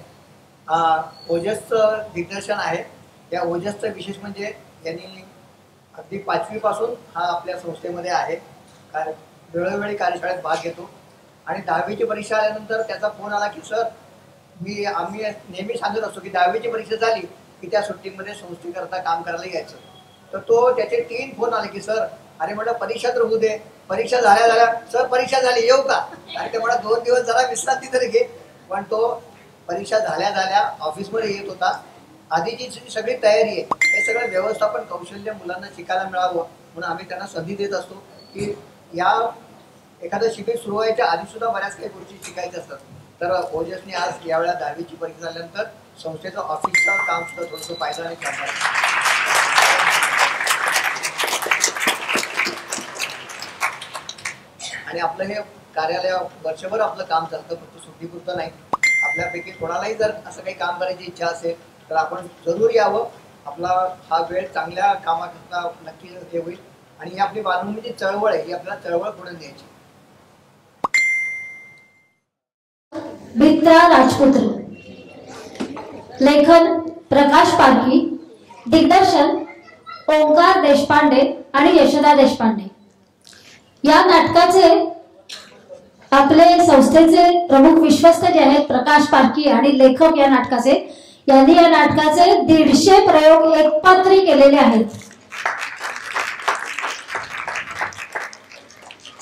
ओजसचं दिग्दर्शन आहे. या ओजसचं विशेष म्हणजे यांनी अगदी 5वी पासून हा आपल्या संस्थेमध्ये आहे. वेळोवेळी कार्यशाळेत भाग घेतो आणि 10वीची परीक्षा आल्यानंतर त्याचा फोन आला की सर आम्ही नेहमी सांगत असतो की 10वीची परीक्षा झाली की त्या सुट्टीमध्ये संस्थेकरता काम करायला यायचं. तर तो त्याचे 3 फोन आले की सर अरे म्हटलं परीक्षा तर होऊ दे. परीक्षा झाल्या सर परीक्षा झाली येऊ का. आणि ते म्हणा 2 दिवस जरा विश्रांती तरी घे. पण तो परीक्षा झाल्या ऑफिसमध्ये येत होता. आधीची जी सगळी तयारी आहे हे सगळं व्यवस्थापन कौशल्य मुलांना शिकायला मिळावं म्हणून आम्ही त्यांना संधी देत असतो की या एखादं शिबिर सुरू व्हायच्या आधी सुद्धा बऱ्याच काही गोष्टी शिकायच्या असतात. तर ओजसने आज यावेळेला 10वीची परीक्षा झाल्यानंतर संस्थेचं ऑफिसचं काम सुद्धा थोडंसं पाहिलं आणि काम आणि आपलं हे कार्यालय वर्षभर आपलं काम चालतं, फक्त सुट्टीपुरतं नाही. आपल्यापैकी कोणालाही जर असं काही काम करायची इच्छा असेल तर आपण जरूर यावं. आपला हा वेळ चांगल्या कामाकरता नक्की हे होईल आणि ही आपली बालभूमीची चळवळ आहे, ही आपल्याला चळवळ पुढे न्यायची. मित्रा राजपुत्र. लेखन प्रकाश पारखी. दिग्दर्शन ओंकार देशपांडे आणि यशोदा देशपांडे. या नाटकाचे आपले संस्थेचे प्रमुख विश्वस्त जे आहेत प्रकाश पारखी आणि लेखक या नाटकाचे, यांनी या नाटकाचे 150 प्रयोग एकपात्री केलेले आहेत.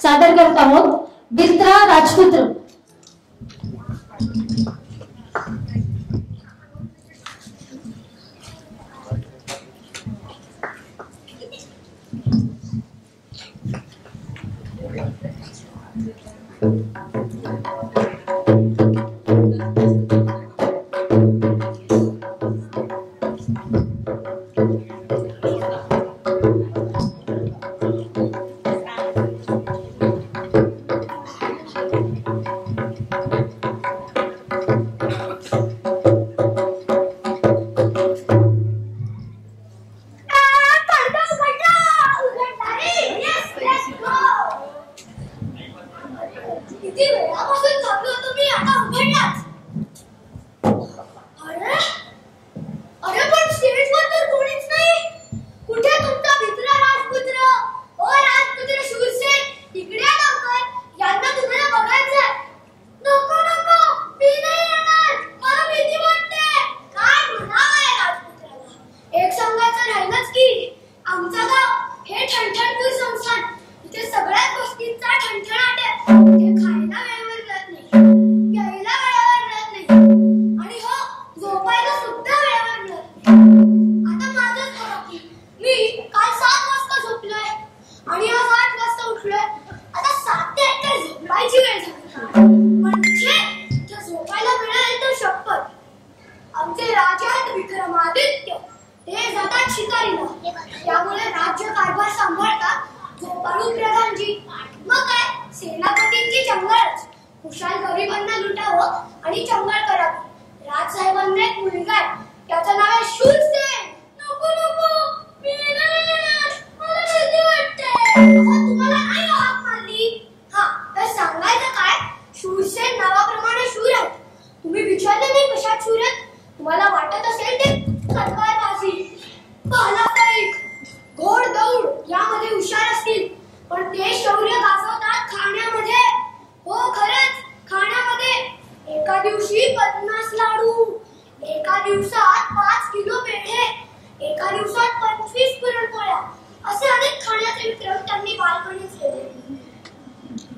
सादर करत आहोत मित्रा राजपुत्र.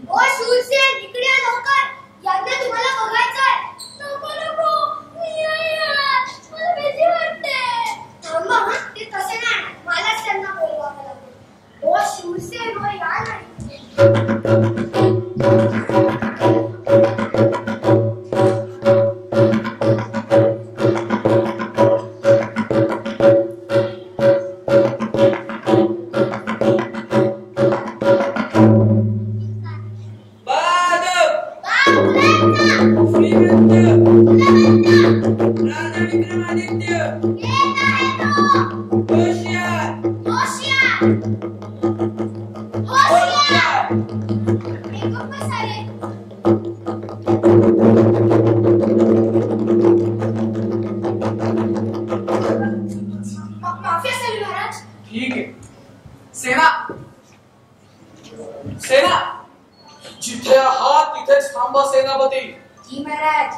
ओ शूरसेन इकडे माफी असेल महाराज. ठीक आहे. सेना सेना जिथे आहात तिथेच थांबा सेनापती. जी महाराज.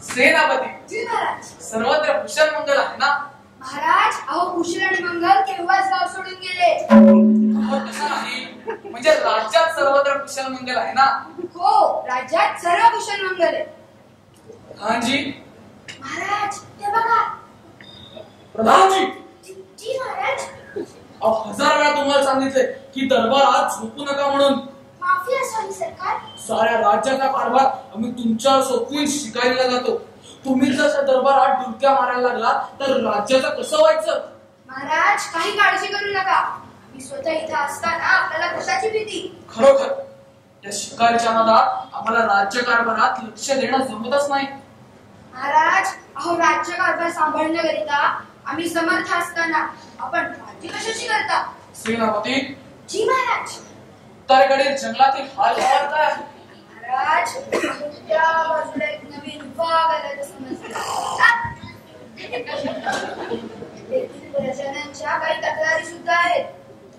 सेनापती जी महाराज. सर्वत्र कुशल मंगल आहे ना? महाराज अहो कुशल आणि मंगल केव्हाच गाव सोडून गेले. तसं नाही, म्हणजे राज्यात सर्वत्र कुशल मंगल आहे ना? हो राज्यात सर्व कुशल मंगल आहे. प्रधानजी महाराज ते बघा. प्रधानजी जी महाराज. अहो 1000 वेळा तुम्हाला सांगितले की दरबारात झोपू नका म्हणून. माफी असावी सरकार. साऱ्या राज्याचा कारभार आम्ही तुमच्यावर सोपवून शिकायला जातो. तुम्ही जर दरबारात डुलक्या मारायला लागला तर राज्याचं कसं व्हायचं? महाराज काही काळजी करू नका. आम्ही स्वतः इथं असताना आपल्याला कशाची भीती. खरोखर या शिकारीच्या नादात आम्हाला राज्यकारभारात लक्ष देणं जमतच नाही. महाराज अहो राज्य कारभार सांभाळण्याकरिता आम्ही समर्थ असताना आपण काळजी कशाची करता. सेनापती जी महाराज. उत्तरेकडील जंगलातील हाल काय आहे? महाराज त्या बाजूला एक नवीन वाघ आल्याचं समजलं. प्रजनांच्या काही तक्रारी सुद्धा आहेत.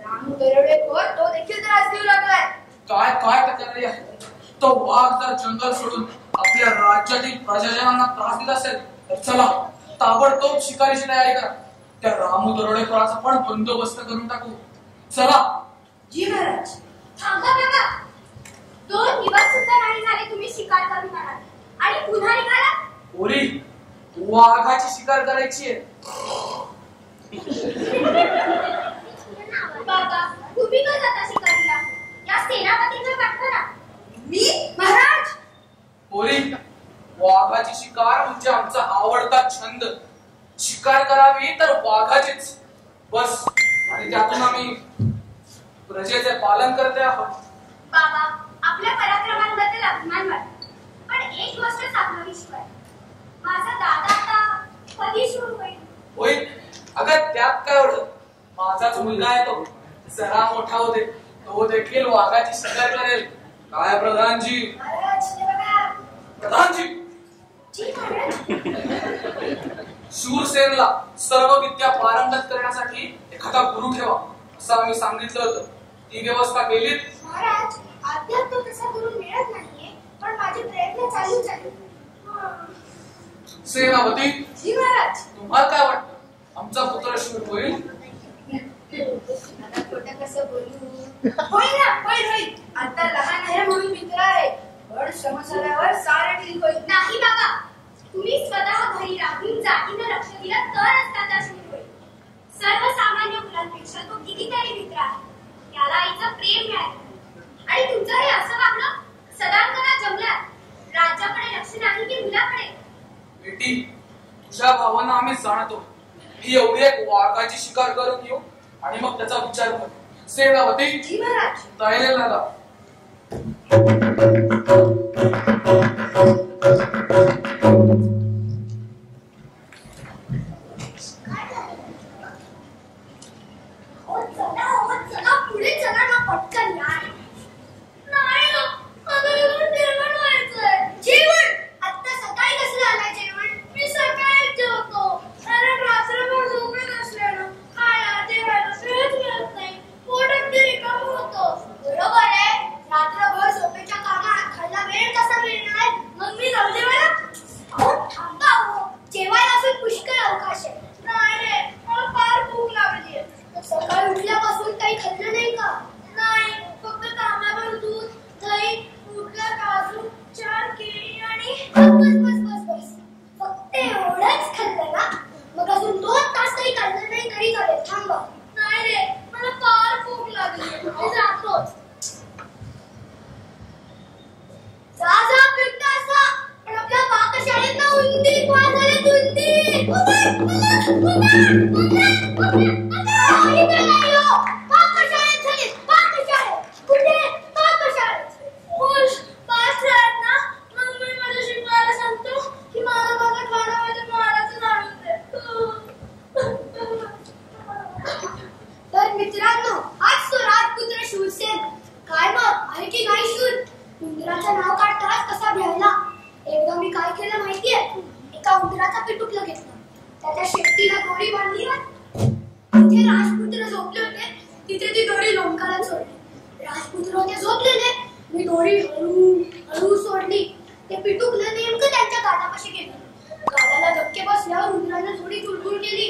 रामू दरोडेखोर तो देखील त्रास देऊ लागलाय. काय काय तक्रारी आहे? तो वाघ जर जंगल सोडून आपल्या राज्यातील प्रजाजनांना त्रास देत असेल तर चला ताबडतोब शिकारीची तयारी करा. त्या रामू दरोडेखोराचा पण बंदोबस्त करून टाकू. चला. जी महाराज. थांबा बाबा. 2 दिवस सुद्धा नाही झाले तुम्ही शिकार करून आलात आणि पुन्हा निघाला. ओरी वाघाची शिकार करायची आहे. बाबा तुम्ही का जाता शिकारीला? या सेनापतींना पाठवा ना. मी महाराज. ओरी वाघाची शिकार म्हणजे आमचा आवडता छंद. शिकार करावी तर वाघाचीच बस. आणि त्यातून आम्ही प्रजेचे पालन करते आहोत. बाबा आपल्या पराक्रमांबद्दल अभिमान वाटतो. पण एक गोष्ट सांगावी शिवाय माझा दादा आता कधी सुरू होईल? होईल. अगं त्यात काय एवढं. माझाच मुलगा आहे तो. जरा मोठा होते तो देखील वाघाची शिकार करेल. काय प्रधानजी? महाराज ते बघा. प्रधानजी जी महाराज. शूरसेनला सर्व विद्या पारंगत करण्यासाठी एखादा गुरु ठेवा असं आम्ही सांगितलं होतं. ती व्यवस्था केलीत? महाराज अद्याप तो तसा गुरु मिळत नाहीये पण माझे प्रयत्न चालूच आहेत. सेनापती जी महाराज. तुम्हाला काय वाटतं आमचा पुत्र शूर होईल? आता खोटं कसं बोलू. होईल ना होईल. आता लहान आहे म्हणून मित्र आहे पण समजल्यावर सारे ठीक होईल. नाही बाबा तुम्ही स्वतः घरी राहून जातीनं लक्ष दिलं तरच त्याचा शूर होईल. सर्वसामान्य मुलांपेक्षा तो कितीतरी मित्र आहे. त्याला आईचं प्रेम मिळालं आणि तुमचं हे असं वागणं सदांकरा जंगलात राज्याकडे लक्ष नाही की मुलाकडे. बेटी तुझ्या भावांना आम्ही जाणतो. ही एवढी एक वाघाची शिकार करून येऊ आणि मग त्याचा विचार करू. सेनापती जी महाराज. तयारीला लागा. चला पुढे चला ना पटकन यार. नाही ना मला जेवण व्हायचंय. जेवण आता सकाळी कसं आलंय जेवण? मी सकाळी जेवतो कारण रात्रभर झोपेत असल्यानं खायला जेवायला वेळच मिळत नाही. पोट अगदी रिकामं होतं. बरोबर आहे. रात्रभर झोपेच्या कामात खायला वेळ कसा मिळणार? मग मी जाऊ जेवायला. अहो थांबा हो. जेवायला असून पुष्कळ अवकाश आहे. नाही रे मला फार भूक लागली आहे. सकाळी उठल्यापासून काही खाल्लं नाही का? नाही फक्त तांब्याभर दूध दही उठला काजू 4 केळी आणि बस बस बस बस फक्त एवढंच खाल्लं ना? मग अजून 2 तास काही खाल्लं नाही तरी चालेल. थांबा. नाही रे मला फार भूक लागली. मी जातोच. जा फिरता असा पण आपल्या पाकशाळेत ना उंदीर वाजले. उंदीर पाकशाळेत झाली. पाकशाळेत कुठे? पाकशाळेत. खुश पाच आहेत ना उंदराचं नाव काढताच कसा भ्यायला. एकदा मी काय केलं माहितीये, एका उंदराचा पिटुकलं घेतलं, त्याच्या शेपटीला दोरी बांधली, तिथे राजपुत्र झोपले होते, तिथे ती दोरी लोंबकाला सोडली. राजपुत्र होते झोपलेले, मी दोरी हळू हळू सोडली. ते पिटुकलं नेमकं त्यांच्या गालापाशी गेलं. गालाला धक्के बसल्यावर उंदरानं थोडी चुळबुळ केली.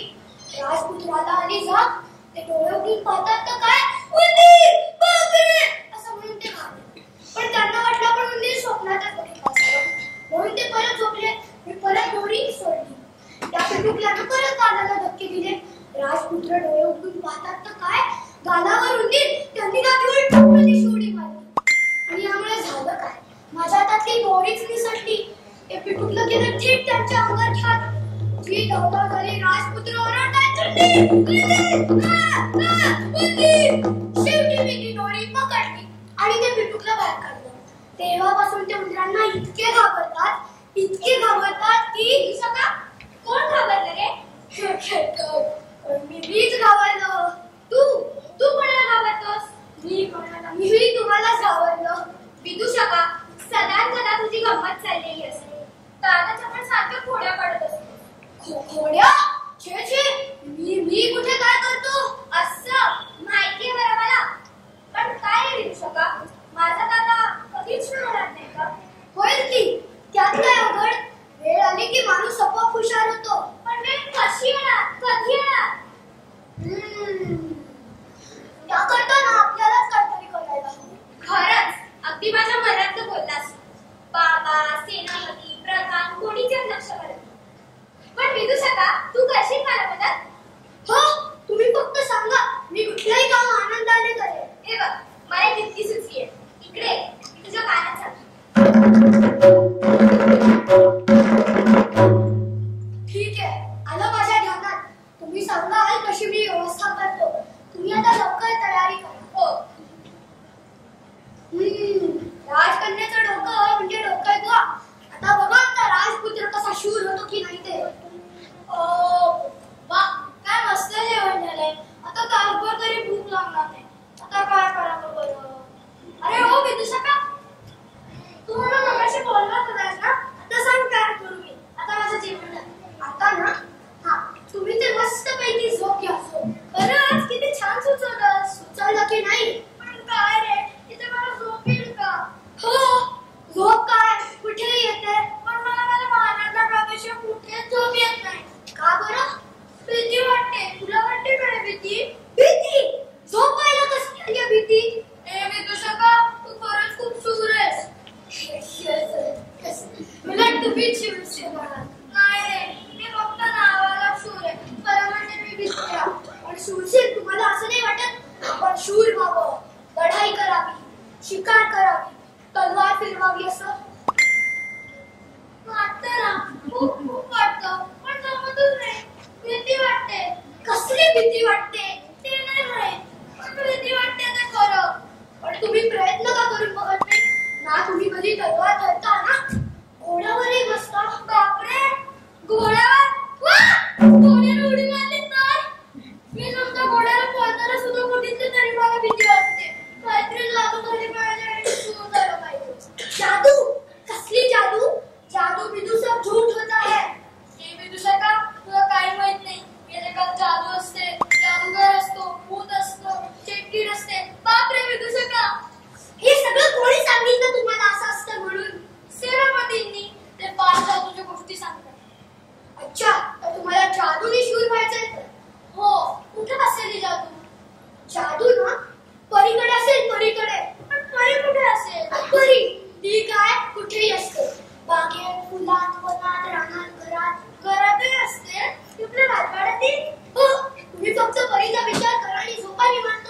राजपुत्राला आली जाग. ते डोळे उघडून पाहतात तर काय, उंदीर, बापरे असं म्हणून ते घाबरले. पण त्यांना वाटलं आपण उंदीर स्वप्नातच बघितलं असावं, म्हणून ते परत झोपले. मी परत दोरी सोडली. त्या पिटुकल्यानं परत गालाला धक्के दिले. राजपुत्र डोळे उघडून पाहतात तर काय, गालावर उंदीर. त्यांनी गादीवर टपकन शिवडी मारली. आणि यामुळे झालं काय, माझ्या हातातली दोरीच निसटली. ते पिटुकलं गेलं थेट त्यांच्या अंगावर घात. जी धावधाव झाली. राजपुत्र ओरडतायत, शेवटी मी ती दोरी पकडली आणि ते पिटुकलं बाहेर काढलं. तेव्हापासून ते उंदरांना इतके घाबरतात की सका कोण घाबरलं रे? मीच घाबरलो. तू कोणाला घाबरतोस? मी तुम्हालाच घाबरलो. विदूषका, सदा कदा तुझी गंमत चाललेली असते. दादाच्या पण सारख्या खोड्या काढत असतो. खोड्या? छे छे, मी कुठे काय करतो? असं माहितीये बरं मला. पण काय रे विदूषका, माझा दादा कधीच होणार नाही का? होईल की, त्यात काय अवघड? वेळ आली की माणूस आपोआप हुशार होतो. पण वेळ कशी येणार, कधी येणार? त्याकरता ना आपल्यालाच काहीतरी करायला हवं. खरंच अगदी माझ्या मनातलं बोललास. बाबा, सेनापती, प्रधान कोणीच लक्ष करत नाही. पण विदूषका, तू करशील मला मदत? हो, तुम्ही फक्त सांगा, मी कुठलंही काम आनंदाने करेन. हे बघ, मला एक युक्ती सुचलीये. इकडे तुझ्या कानात सांग. ठीक आहे, आलं माझ्या ध्यानात. तुम्ही सांगाल कशी मी व्यवस्था करतो. तुम्ही आता लवकर तयारी करा. हो. राजकन्याचं डोकं म्हणजे डोकं आहे बुवा. आता बघा आता राजपुत्र कसा शूर होतो की नाही ते. काय मस्त जेवण झालंय. आता तासभर तरी भूक लागणार नाही. आता काय करावं बरं? अरे हो विदूषका, तू मला मगाशी बोललास ना, आता सांग काय करू मी. आता माझं जेवण झालं. आता ना तुम्ही ते मस्त पैकी झोप घ्या. बरं, किती छान सुचवलं की नाही. पण काय रे, तिथे मला झोप येईल का? हो, झोप काय कुठेही येते, पण मला माझ्या प्रवेशात कुठेच झोप येत नाही. का बरं? भीती वाटते. तुला वाटते का भीती? भीती? झोपायला कसली आहे भीती? ए विदूषका, तू खरंच खूप शूर आहेस. मला तुम्ही शूर नाही रे, मी फक्त नावाला शूर आहे. खरं म्हणजे मी भीती. पण शूरशील तुम्हाला असं नाही वाटत? आपण शूर व्हावं, लढाई करावी, शिकार करावी, तलवार फिरवावी असं वाटतं ना. खूप वाटतं, पण जमतच नाही. भीती वाटते. कसली भीती वाटते ते नाही माहित, पण भीती वाटते ते खरं. पण तुम्ही प्रयत्न का करून बघत नाही ना? तुम्ही कधी तलवार धरता ना, घोड्यावरही बसता. बापरे, घोड्यावर घोड्याला उडी मारली तर मी नुसतं घोड्याला पळताना सुद्धा कुठेतरी तरी मला भीती वाटते. काहीतरी जादू झाली पाहिजे, सुरू झालं पाहिजे. जादू? कसली जादू? जादू विदूषक झूठ होता है. हे विदूषका, तुला काही माहित नाही. मेरे काल जादू असते, जादूगर असतो, भूत असतो, चिटकीड असते. बापरे विदूषका, हे सगळं कोणी सांगितलं तुम्हाला असं असतं म्हणून? सेनापतींनी. ते 5 जादूच्या गोष्टी सांगतात. अच्छा, तर तुम्हाला जादूने शूर व्हायचंय? हो. कुठे असलेली जादू? जादू ना परीकडे असेल, परीकडे. पण परी कुठे असेल? परी ती काय कुठेही असते. बागेत, फुलात, वनात, रानात, घरातही असते. कुठल्या राजवाड्यातील? हो. तुम्ही फक्त परीचा विचार करा आणि झोपा निवांत.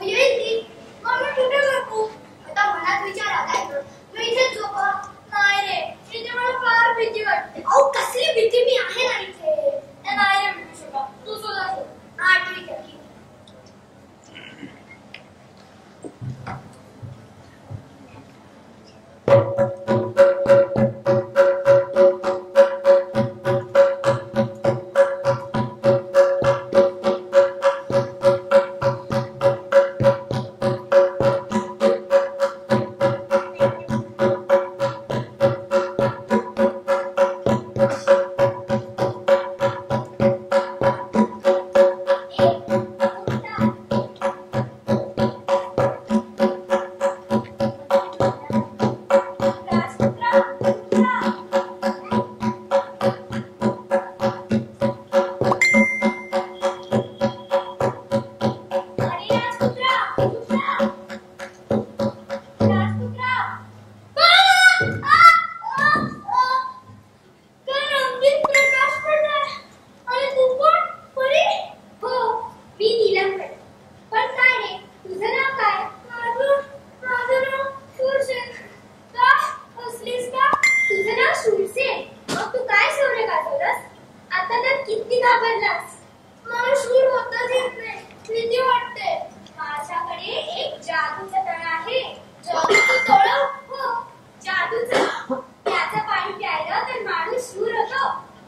येईल ती. मग मी कुठे झोपू? आता मनात विचार आलाय ना, मी इथेच झोपा. नाही रे, इथे मला फार भीती वाटते. अहो कसली भीती, मी आहे ना इथे. नाही रे विदूषका, तू सुद्धा झोप. हा ठीक आहे, ठीक आहे. घाबरलास? मला शूर होताच येत नाही, भीती वाटते. माझ्याकडे एक जादूचं तळ आहे. जादूचं तळ? हो, जादूचं. त्याचं पाणी प्यायलं तर माणूस शूर होतो,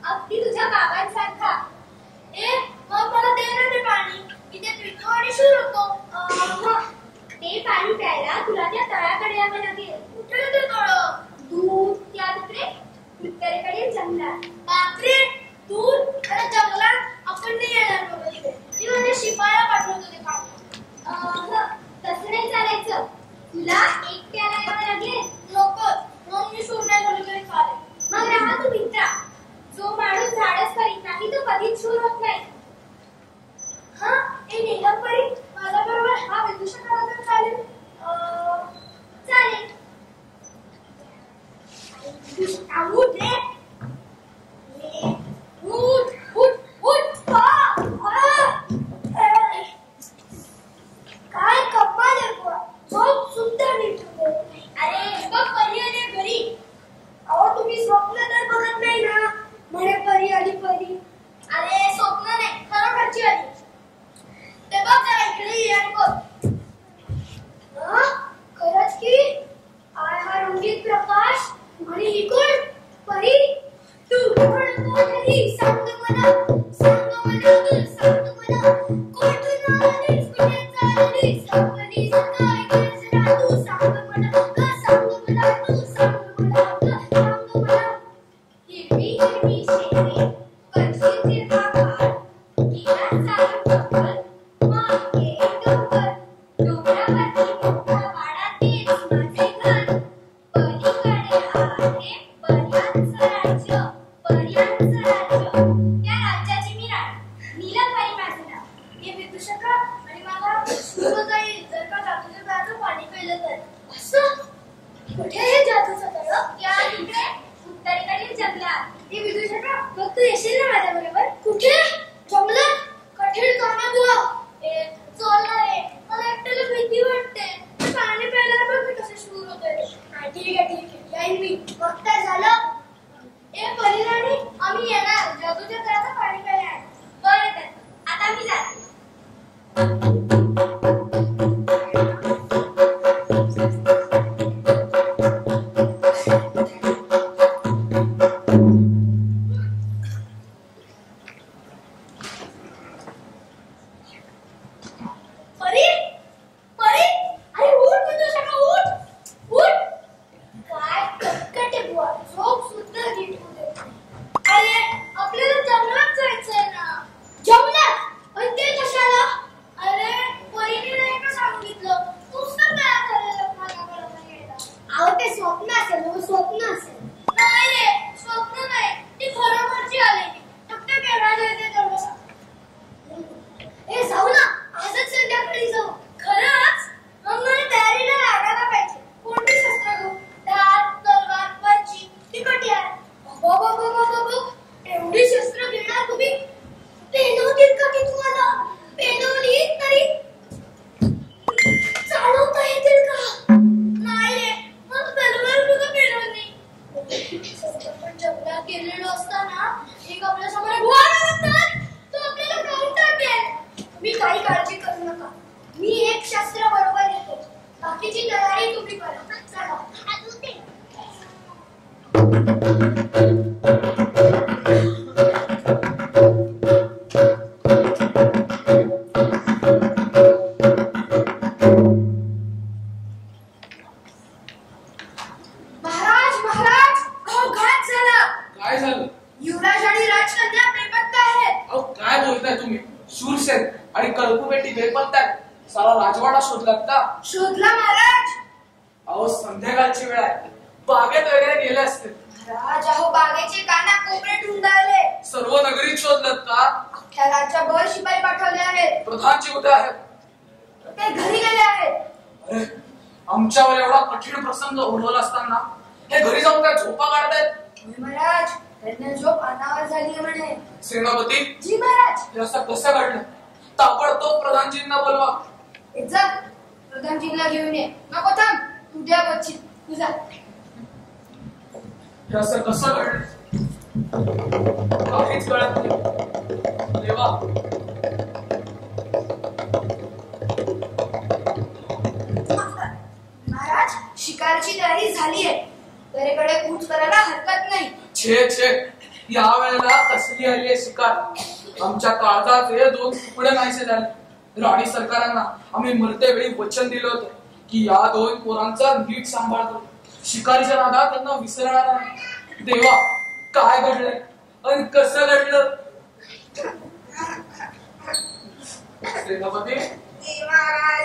अगदी तुझ्या बाबांसारखा. मग मला दे ना ते पाणी, मी ते पितो आणि शूर होतो. ते पाणी प्यायला तुला त्या तळ्याकडे यावं लागेल. कुठे ते तळ? दूर त्या तिकडे उत्तरेकडील जंगलात. बापरे, दूर? अरे जंगलात आपण नाही येणार बाबा तिथे. मी माझ्या शिपायाला पाठवतो ते पाणी. तसं नाही चालायचं, तुला एकट्याला यावं लागेल. नको, मग मी शूर नाही झालो तरी चालेल. मग राहा तू मित्रा. जो माणूस धाडस करीत नाही तो कधीच शूर होत नाही. हे नीलमपरी माझ्या बरोबर हा विदूषक आला तर चालेल? चालेल. उठ रे, उठ उठ उठ. काय कमाल आहे बुवा, झोप सुद्धा नीट होते. अरे बघ, परी आली घरी. अहो तुम्ही स्वप्न तर बघत नाही ना? म्हणे परी आली परी. अरे स्वप्न नाही, खरोखरची आली. ते बघ जरा इकडे ये आणि बघ. खरंच की? आय हा रंगीत प्रकाश आणि ही कोण? परी? तू कोण परी? सांग मला, सांग मला, तू सांग मला. कुठून आलीस, कुठे चाललीस, सांगलीस काय गरजरा, तू सांग मला, सांग मला, तू सांग मला, सांग मला. हिरवी हिरवी शेते, कशीचे आकार, किरा चालू डोंगर, मागे डोंगर, डोंगरावरती मोठा वाडा, तेच माझे घर. पलीकडे आहे पर्यांचं राज्य, पर्यांचं राज्य. त्या राज्याची मी राणी. नीलमपरी माझं नाव. हे विदूषका आणि मला शूर होता येईल जर का जादूच्या तळाचं पाणी पिलं तर. असं? कुठे हे जादूचं तळ? या तिकडे उत्तरेकडील जंगलात. हे विदूषका, मग तू येशील ना माझ्या बरोबर? कुठे? जंगलात? कठीण काम आहे बुवा. चल ना रे, मला एकट्याला भीती वाटते. पाणी प्यायला बघ मी कसं शूर होतोय. ठीक आहे ठीक आहे, येईन मी. मग काय झालं? परिराणी, आम्ही येणार. जादूच्या तळाचं पाणी प्यायला आहे. बरं तर, आता मी जाते. परी, परी, अरे उठ विदूषका, उठ उठ. काय कटकट आहे बुवा, झोप सुद्धा नीट होते. अरे आपल्याला जंगलात जायचंय ना. जंगलात? पण ते कशाला? अरे परीने नाही का सांगितलं, तूच तर तयार झालेलं माझ्या बरोबर यायला. अहो ते स्वप्न असेल, स्वप्न असेल. नाही रे, स्वप्न नाही, ती खरोखरची आलेली. फक्त केव्हा जायचं तेवढं सांग. जाऊ ना, आजच संध्याकाळी जाऊ. खरंच? मग मला तयारीला लागायला पाहिजे. कोणती शस्त्र घेऊ? धार, तलवार, पर्ची, ती कटी आहे. एवढी शस्त्र घेणार तुम्ही? पेनवतील का की तुम्हाला? पेनवली तरी चालवता येतील का? नाही रे, मग तलवार सुद्धा पेनवली. पण जंगलात गेलेलो असताना एक आपल्या समोर तो आपल्याला खाऊन टाकेल. तुम्ही काही काळजी करू नका, मी एक शस्त्र बरोबर घेतो. बाकीची तयारी तुम्ही करा. चला. महाराज महाराज, अहो घात झाला. काय झालं? युवराज आणि राजकन्या बेपत्ता आहेत. अहो काय बोलताय तुम्ही? शूरसेन आणि कल्पूबेटी बेपत्ता. सारा राजवाडा शोधलात का? शोधला महाराज. अहो संध्याकाळची वेळ आहे, बागेत वगैरे गेले असते. महाराज, अहो बागेचे काना कोपरे ढूंढायले. सर्व नगरीत शोधलत का? अख्ख्या राज्यभर शिपाई पाठवले आहेत. प्रधानजी कुठे आहेत? ते घरी गेले आहेत. अरे आमच्यावर एवढा कठीण प्रसंग ओढवला असताना हे घरी जाऊन काय झोपा काढतायत? महाराज, त्यांना झोप अनावर झाली म्हणे. सेनापती, जी महाराज. हे असं कसं घडलं? ताबडतोब प्रधानजींना बोलवा. जा, प्रधानजींना घेऊन ये. नको थांब, तू द्या बच्ची, तू जा. हे असं कसं घडलं? काहीच कळत नाही. देवा. महाराज, शिकारची तयारी झाली आहे. दरेकडे कूच करायला हरकत नाही. छे छे, या वेळेला कसली आली आहे शिकार. आमच्या काळजाचे 2 तुकडे नाहीसे झाले. राणी सरकारांना आम्ही मरते वेळी वचन दिलं होतं की या 2 पोरांचा नीट सांभाळतो. शिकारीच्या नादात त्यांना विसरणार नाही. देवा, काय घडलंय आणि कसं घडलं? सेनापती,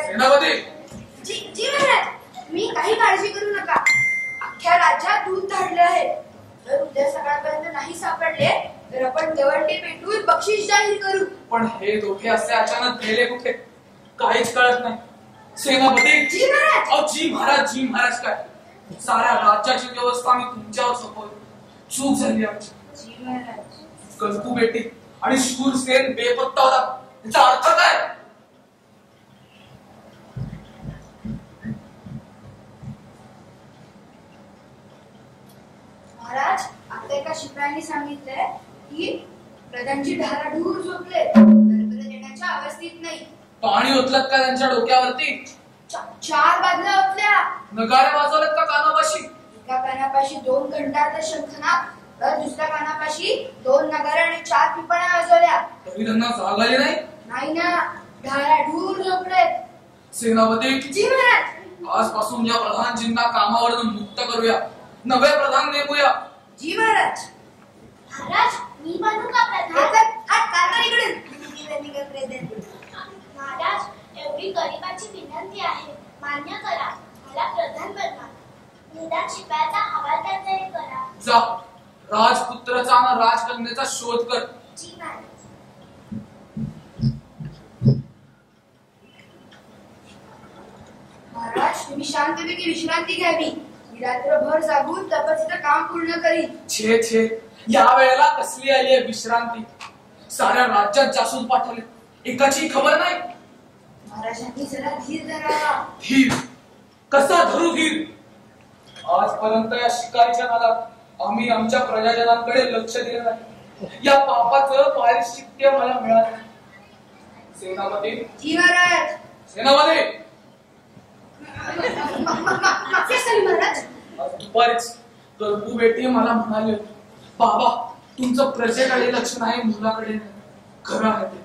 सेनापती. जी महाराज, मी काही काळजी करू नका. अख्ख्या राज्यात दूध धाडले आहे. जर उद्या सकाळपर्यंत नाही सापडले तर आपण दवंडी पेटवून बक्षीस जाहीर करू. पण हे दोघे असे अचानक गेले कुठे काहीच कळत नाही. सेनापती. जी महाराज. अहो जी महाराज, जी महाराज काय? साऱ्या राज्याची व्यवस्था मी तुमच्यावर सोपवली. चूक झाली आमची. जी महाराज. कल्कू बेटी आणि शूरसेन बेपत्ता होता. याचा अर्थ काय? महाराज, आता एका शिपायाने सांगितलंय की प्रधानजी ढाराढूर झोपले, दरबदल येण्याच्या अवस्थेत नाही. पाणी ओतलत का त्यांच्या डोक्यावरती? 4 बादल्या ओतल्या. नगारे वाजवलेत का कानापाशी? एका कानापाशी 2 घंटाचा शंखनाद, तर दुसऱ्या कानापाशी 2 नगारे आणि 4 पिपण्या वाजवल्या. तरी त्यांना जाग आली नाही? नाही ना, ढाराढूर झोपलेत. सेनापती. जी महाराज. आजपासून या प्रधानजींना कामावरून मुक्त करूया. नवे प्रधान नेमूया. जी महाराज. महाराज, मी बनू का प्रधान? महाराज, एवढी गरिबाची विनंती आहे, मान्य करा. मला प्रधान बनवा. निदान शिपायाचा हवालदार तरी करा. जा, राजपुत्राचा आणि राजकन्येचा शोध कर. जी महाराज. महाराज, तुम्ही शांतपैकी विश्रांती घ्यावी. मी रात्रभर जागून तपस्याचं काम पूर्ण करीन. छे छे, या वेळेला कसली आली आहे विश्रांती. साऱ्या राज्यात जासूस पाठवले, एकाची खबर नाही. महाराजांनी जरा धीर धरावा. धीर? कसा धरू धीर? आजपर्यंत या शिकारीच्या नादात आम्ही आमच्या प्रजाजनांकडे लक्ष दिलं नाही. या पापाचं पारिश्चित्य मला मिळालं. सेनापती. जी महाराज. सेनापती. महाराज. आज दुपारीच कल्पू बेटी मला म्हणाली होती, बाबा तुमचं प्रजेकडे लक्ष नाही, मुलाकडे नाही. खरं आहे ते.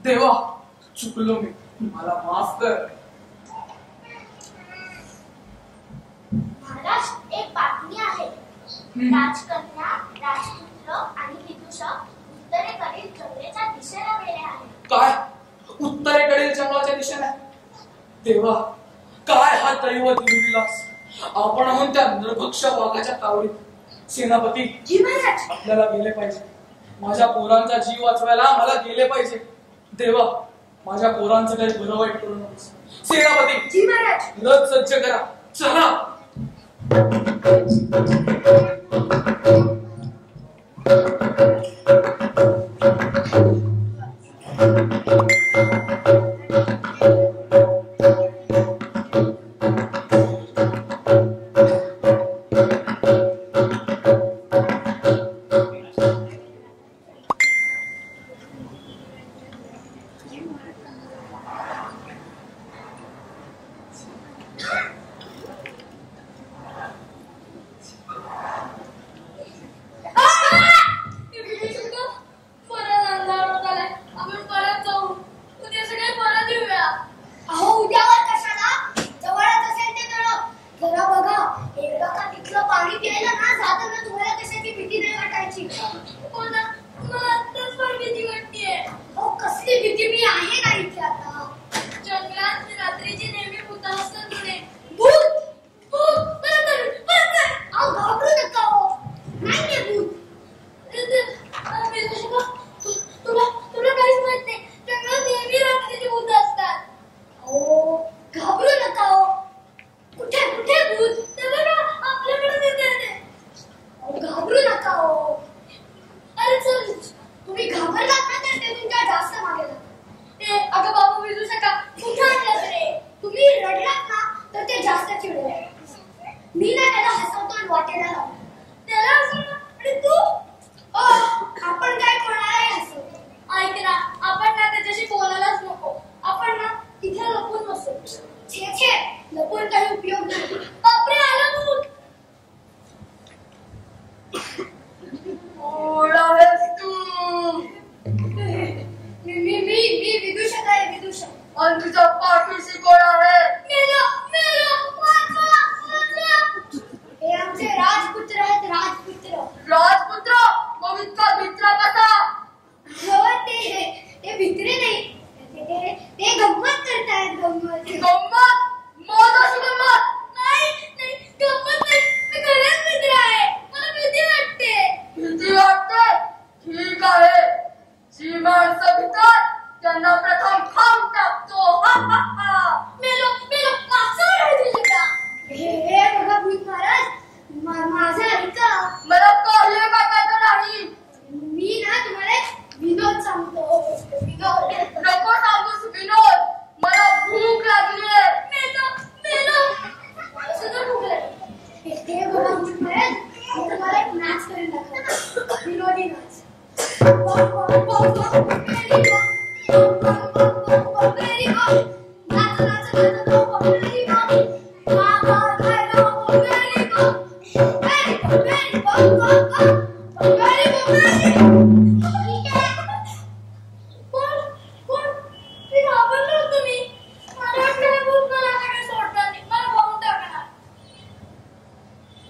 देवा, चुकलो मी, मला माफ कर. महाराज, एक बातमी आहे. राजकन्या, राजपुत्र आणि विदूषक उत्तरेकडील जंगलाच्या दिशेला गेले आहेत. काय? उत्तरेकडील जंगलाच्या दिशेने? देवा, काय हा दैव दिविलास. आपण त्या नरभक्ष वाघाच्या तावडीत. सेनापती. जी महाराज. आपल्याला गेले पाहिजे. माझ्या पोरांचा जीव वाचवायला मला गेले पाहिजे. देवा, माझ्या पोरांचं काही बरं वाईट करू नकोस. सेनापती. जी महाराज. रथ सज्ज करा, चला.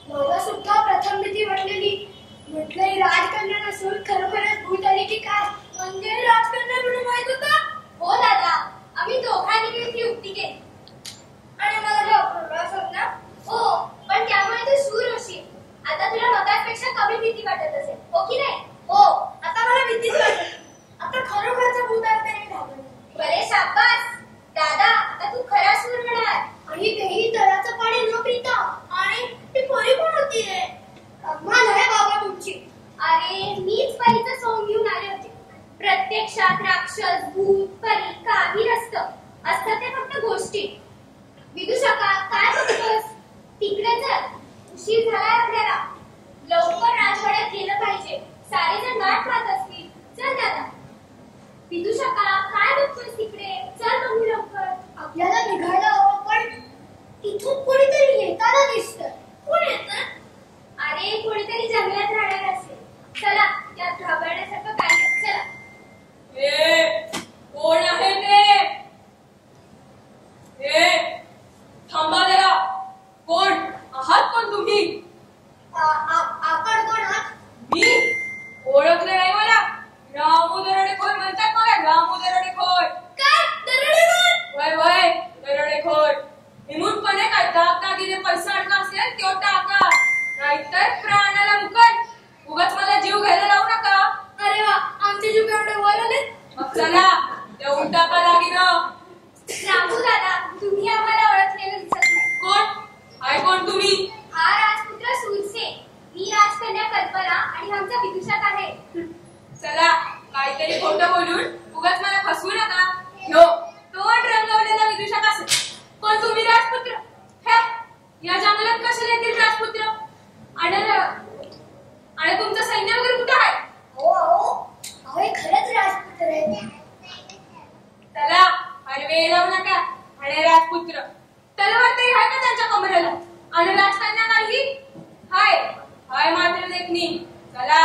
मला सुद्धा प्रथम भीती वाटलेली. म्हटलं राजकन्या नसून खरोखरच भूत आली की काय? म्हणजे राजकन्या म्हणून माहित होता? हो दादा, आम्ही दोघांनी मिळून युक्ती केली. आणि मला घाबरलास ना? हो, पण त्यामुळे तू शूर होशील. आता तुला मगाचपेक्षा कमी भीती वाटत असेल, हो की नाही? हो, आता मला भीतीच वाटते. आता खरोखरच भूत आलं तरी घाबरले. बरे शाबास दादा, आता तू खरा सूर होणार. आणि तेही तळ्याचं पाणी न पिता. आणि ती परी पण होती रे. कमाल आहे बाबा तुमची. अरे मीच परीचं सोंग घेऊन आले होते. प्रत्यक्षात राक्षस, भूत, परी काही नसतं. असतं ते फक्त गोष्टी. विदूषका, काय बघतोस? तिकडे चल, उशीर झालाय आपल्याला. लवकर राजवाड्यात गेलं पाहिजे. सारे जण वाट पाहत असतील. चल दादा. विदूषका, काय बघतोस तिकडे? चल बघू लवकर. आपल्याला निघायला हवं, पण इथून कोणीतरी येताना दिसतंय. कोण येतं? अरे कोणीतरी जंगलात राहणार असेल. चला, यात घाबरण्यासारखं काय नाही. चला. कोण आहे ते? थांबा जरा. कोण आहात? कोण तुम्ही? आपण कोण आहात? मी ओळखलं नाही मला. रामू दरोडेखोर म्हणतात मला. रामू दरोडेखोर. काय? दरोडेखोर? वय वय दरोडेखोर. इमूनपणे काय दागदागिने पैसा अडका असेल तो टाका, नाहीतर प्राणाला मुकट. उगाच मला जीव घ्यायला लावू नका. अरे वा, आमचे जीव केवढे वर आले. मग चला, देऊन टाका दागिनं. रामू दादा, तुम्ही आम्हाला ओळखलेलं दिसत नाही. कोण आहे? कोण तुम्ही? हा राजपुत्र सूरसेन. मी राजकन्या कल्पना आणि आमचा विदूषक आहे. चला, काहीतरी खोटं बोलून उगाच मला फसवू नका. ह्यो तोंड रंगवलेला विदूषक असेल. पण तुम्ही राजपुत्र? हे, या जंगलात कशाला येतील राजपुत्र? आणि तुमचं सैन्य वगैरे कुठं आहे? हो, हे खरंच राजपुत्र आहे. चला, हरवे लावू नका. आणि राजपुत्र तलवार तरी आहे का त्यांच्या कमरेला? आणि राजकन्या नाही? हाय हाय मात्र देखणी. चला,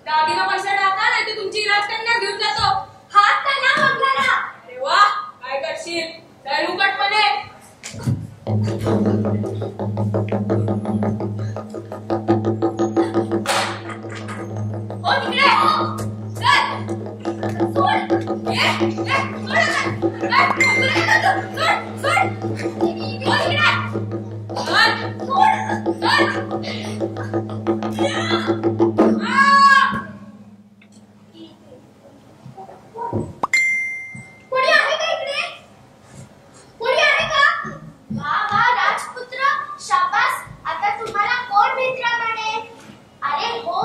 दागिना पैसा टाका, नाही तर तुमची राजकन्या घेऊन जातो. हात कन्या बघणारा. अरे वा, काय करशील? तर उकटपणे. हो तिकडे. चल. सोड. सोड आता. सोड. हो तिकडे. कोणी आहे का इकडे? कोणी आहे का? वा वा राजपुत्र, शाबास. आता तुम्हाला कोण मित्र म्हणेल? अरे हो,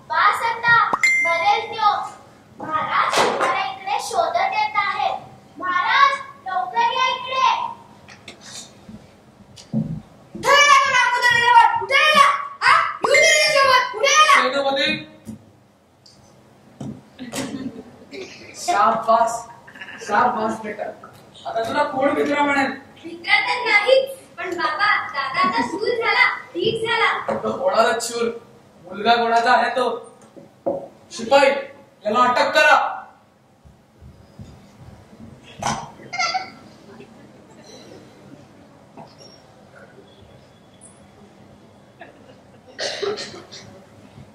बास आता. मरेल त्यो. महाराज तुम्हाला इकडे शोधत येत आहे. महाराज लवकर या इकडे. शाबास बेटा. आता तुला कोण मित्र म्हणेल? मित्र तर नाहीच, पण बाबा दादा आता सूर झाला, ठीक झाला. तो होणारच शूर. मुलगा कोणाचा आहे तो? शिपाई, याला अटक करा.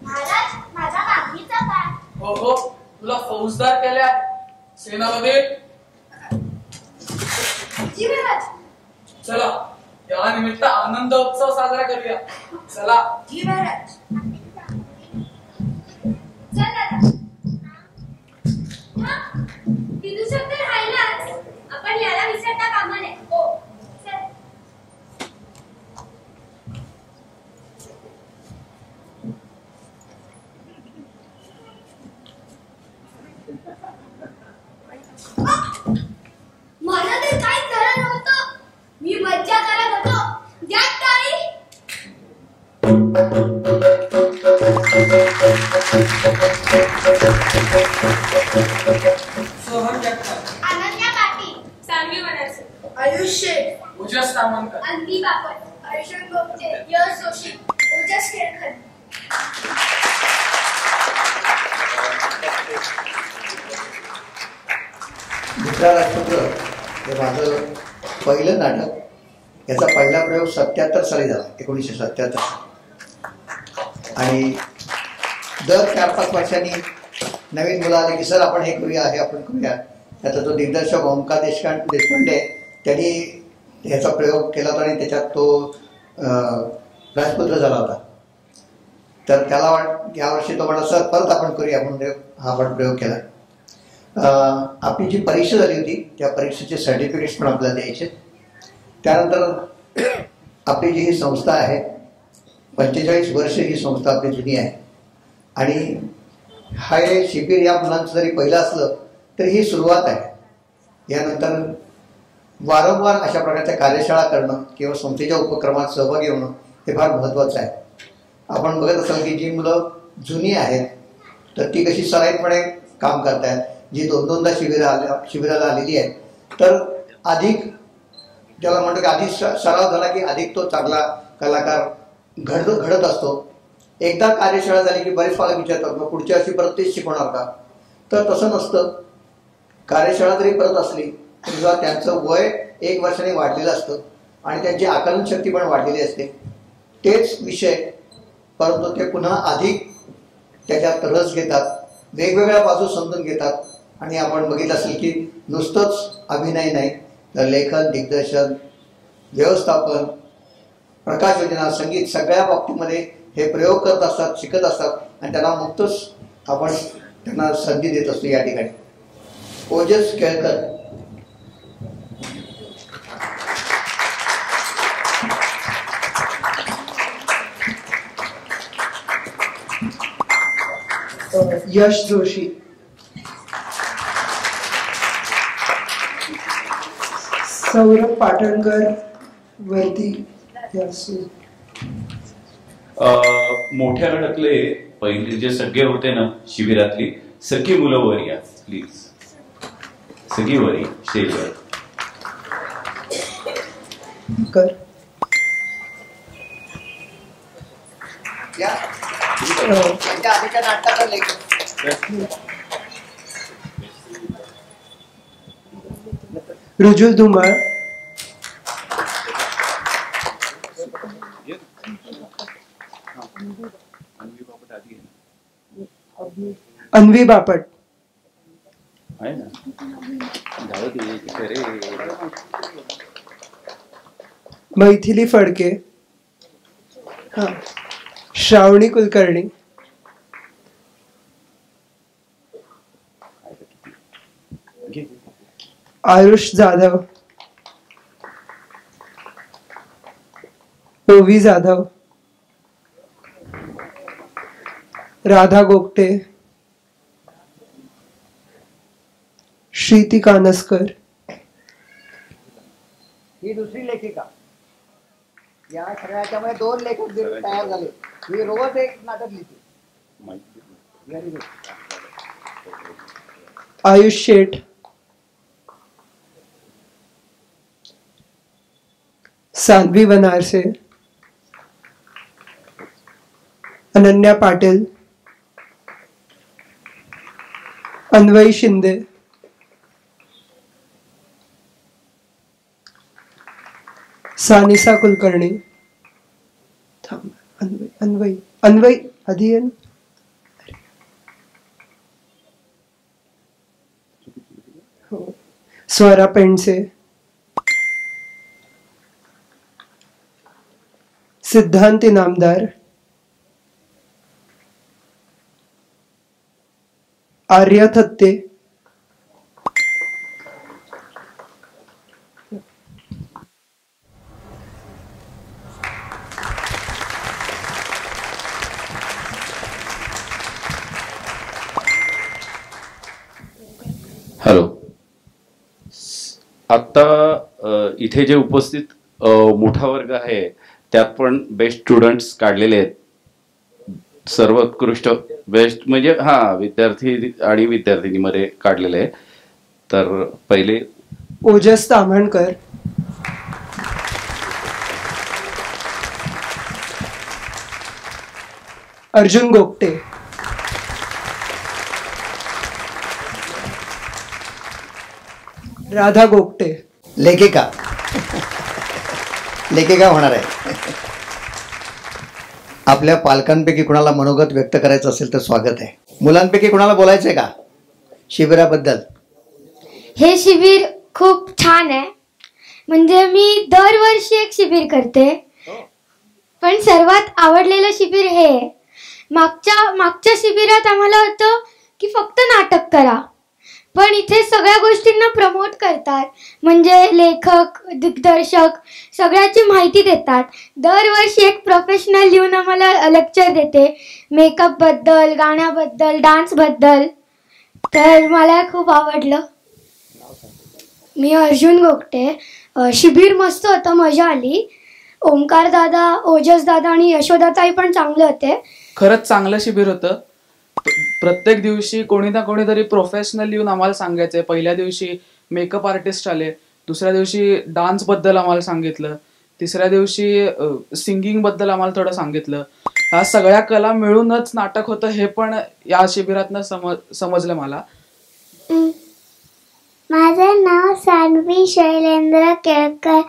महाराज, माझा मागणीचा काय? हो, तुला फौजदार केले आहे. सेनापती, जी महाराज. चला, या निमित्त आनंद उत्सव साजरा करूया. चला. जी महाराज. चल दादा. विदूषक तर राहिलाच. आपण याला विसरता कामा नये. हो, चल. मला तर काहीच झालं नव्हतं. मी मज्जा करत होतो. द्या टाळी. सोहम जगताप, अनन्या पाटील, सांगली बनारसी, आयुष्य, ओजस तामणकर, अन्वी बापट, आयुष्य गोपचे, यश जोशी, ओजस ओजस केळकर. दुसरा राजपुत्र हे माझं पहिलं नाटक. याचा पहिला प्रयोग 77 साली झाला, 1977. आणि दर 4-5 वर्षांनी नवीन मुलं आले की सर आपण हे करूया, हे आपण करूया. त्याचा जो दिग्दर्शक ओमकार देशपांडे त्यांनी ह्याचा प्रयोग केला होता आणि त्याच्यात तो राजपुत्र झाला होता. तर त्याला यावर्षी तो म्हणा सर परत आपण करूया म्हणून हा आपण प्रयोग केला. आपली जी परीक्षा झाली होती त्या परीक्षेचे सर्टिफिकेट्स पण आपल्याला द्यायचे. त्यानंतर आपली जी ही संस्था आहे 45 वर्ष ही संस्था आपली जुनी आहे. आणि हे शिबिर या मुलांचं जरी पहिलं असलं तरी ही सुरुवात आहे. यानंतर वारंवार अशा प्रकारच्या कार्यशाळा करणं किंवा संस्थेच्या उपक्रमात सहभागी होणं हे फार महत्त्वाचं आहे. आपण बघत असाल की जी मुलं जुनी आहेत तर ती कशी सराईतपणे काम करतायत, जी 2-2दा शिबिराला आलेली आहे. तर अधिक ज्याला म्हणतो की अधिक सराव झाला की अधिक तो चांगला कलाकार घडत असतो. एकदा कार्यशाळा झाली की बरेच पालक विचारतात मग पुढच्या वर्षी परत तेच शिकवणार का. तर तसं नसतं. कार्यशाळा जरी परत असली तरी त्यांचं वय 1 वर्षाने वाढलेलं असतं आणि त्यांची आकलन शक्ती पण वाढलेली असते. तेच विषय परंतु ते पुन्हा अधिक त्याच्यात रस घेतात, वेगवेगळ्या बाजू समजून घेतात. आणि आपण बघितलं असेल की नुसतंच अभिनय नाही तर लेखन, दिग्दर्शन, व्यवस्थापन, प्रकाश योजना, संगीत सगळ्या बाबतीमध्ये हे प्रयोग करत असतात, शिकत असतात आणि त्यांना मुक्तच आपण त्यांना संधी देत असतो. या ठिकाणी ओजस केळकर. यश जोशी. सौरभ पाटणकर वरती. मोठ्या अडकले पहिले जे सगळे होते ना शिबिरातली सगळी मुलं वर या प्लीज. सगळी वर या स्टेजवर. कर आधीच्या नाटकाचा लेखक रुजुल धुमाळ. अन्वी बापट. आहे ना. मैथिली फडके. श्रावणी कुलकर्णी. आयुष जाधव. ओवी जाधव. राधा गोगटे. श्रीती कानसकर. ही दुसरी लेखिका. या सगळ्याच्यामध्ये 2 लेखक तयार झाले. ही रोज एक नाटक लिहिते. Very good. आयुष शेठ. साध्वी बनारसे. अनन्या पाटील. अन्वयी शिंदे. सानिसा कुलकर्णी. अन्वयी आधी आहे ना. हो. स्वरा पेंडसे. सिद्धांत इनामदार. आर्य थत्ते. हॅलो. आता इथे जे उपस्थित मोठा वर्ग आहे त्यात पण बेस्ट स्टुडंट्स काढलेले आहेत. सर्वोत्कृष्ट बेस्ट म्हणजे विद्यार्थी आणि विद्यार्थिनीमध्ये काढलेले आहे. तर पहिले ओजस ताम्हणकर. अर्जुन गोगटे, राधा गोगटे, लेखिका लेखिका होणार आहे. आपल्या पालकांपैकी कुणाला मनोगत व्यक्त करायचं असेल तर स्वागत आहे. मुलांपैकी कुणाला बोलायचंय का शिबिराबद्दल? हे शिबिर खूप छान आहे. म्हणजे मी दरवर्षी एक शिबिर करते, पण सर्वात आवडलेलं शिबिर हे आहे. मागच्या शिबिरात आम्हाला होतं की फक्त नाटक करा, पण इथे सगळ्या गोष्टींना प्रमोट करतात. म्हणजे लेखक, दिग्दर्शक सगळ्याची माहिती देतात. दरवर्षी एक प्रोफेशनल येऊन आम्हाला लेक्चर देते मेकअपबद्दल, गाण्याबद्दल, डान्सबद्दल. तर मला खूप आवडलं. मी अर्जुन गोगटे. शिबिर मस्त होतं, मजा आली. ओमकार दादा, ओजस दादा आणि यशोदाताई पण चांगले होते. खरंच चांगलं शिबिर होतं. प्रत्येक दिवशी कोणी ना कोणीतरी प्रोफेशनल येऊन आम्हाला सांगायचंय. पहिल्या दिवशी मेकअप आर्टिस्ट आले, दुसऱ्या दिवशी डान्स बद्दल आम्हाला सांगितलं, तिसऱ्या दिवशी सिंगिंग बद्दल आम्हाला थोडं सांगितलं. ह्या सगळ्या कला मिळूनच नाटक होतं हे पण या शिबिरातनं समजलं मला. माझं नाव सान्वी शैलेंद्र केळकर.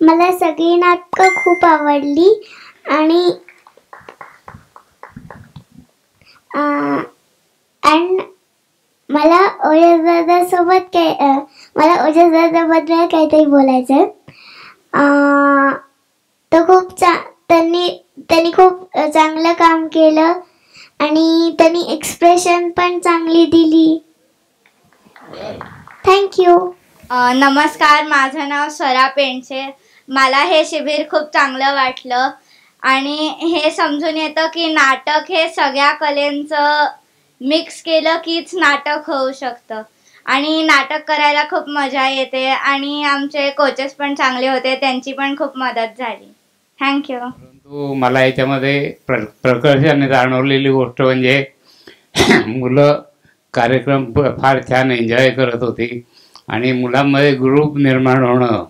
मला सगळी नाटकं खूप आवडली आणि मला ओजसदादासोबत मला ओजसदादाबद्दल काहीतरी बोलायचं. तो खूप त्यांनी खूप चांगलं काम केलं आणि त्यांनी एक्सप्रेशन पण चांगली दिली. थँक्यू. नमस्कार, माझं नाव स्वरा पेंडसे. मला हे शिबिर खूप चांगलं वाटलं आणि हे समजून येतं की नाटक हे सगळ्या कलेंचं मिक्स केलं कीच नाटक होऊ शकतं आणि नाटक करायला खूप मजा येते. आणि आमचे कोचेस पण चांगले होते, त्यांची पण खूप मदत झाली. थँक्यू. परंतु मला याच्यामध्ये प्रकर्षाने जाणवलेली गोष्ट म्हणजे मुलं कार्यक्रम फार छान एन्जॉय करत होती आणि मुलांमध्ये ग्रुप निर्माण होणं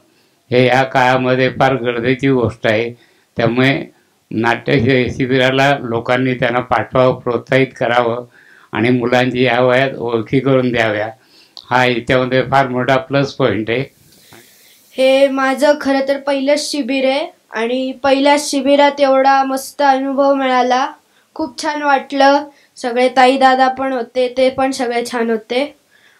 हे या काळामध्ये फार गरजेची गोष्ट आहे. त्यामुळे नाट्य शिबिराला लोकांनी त्यांना पाठवावं, प्रोत्साहित करावं आणि मुलांची या वयात ओळखी करून द्याव्या. हा याच्यामध्ये फार मोठा प्लस पॉईंट आहे. हे माझं खरं तर पहिलंच शिबिर आहे आणि पहिल्याच शिबिरात एवढा मस्त अनुभव मिळाला. खूप छान वाटलं. सगळे ताई दादा पण होते, ते पण सगळे छान होते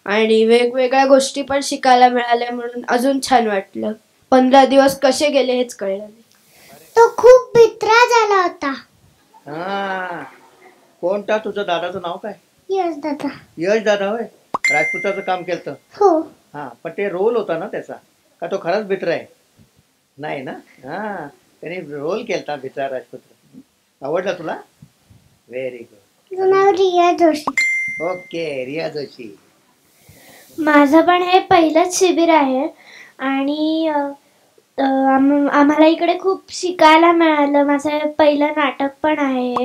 आणि वेगवेगळ्या गोष्टी पण शिकायला मिळाल्या म्हणून अजून छान वाटलं. 15 दिवस कसे गेले हेच कळलं नाही. तो खूप भित्रा झाला होता. कोणता तुझं दादाचं नाव काय? यश दादा. यश दादा होय. राजपुताचं काम केलं? हो. हा, पण ते रोल होता ना त्याचा, का तो खराच भित्रा आहे? नाही ना. हा, त्याने रोल केलता भित्रा राजपुत्र. आवडला तुला? Very good. तुझं नाव रिया जोशी. ओके, रिया जोशी. माझं पण हे पहिलंच शिबिर आहे आणि आम्हाला इकडे खूप शिकायला मिळालं. माझं पहिलं नाटक पण आहे.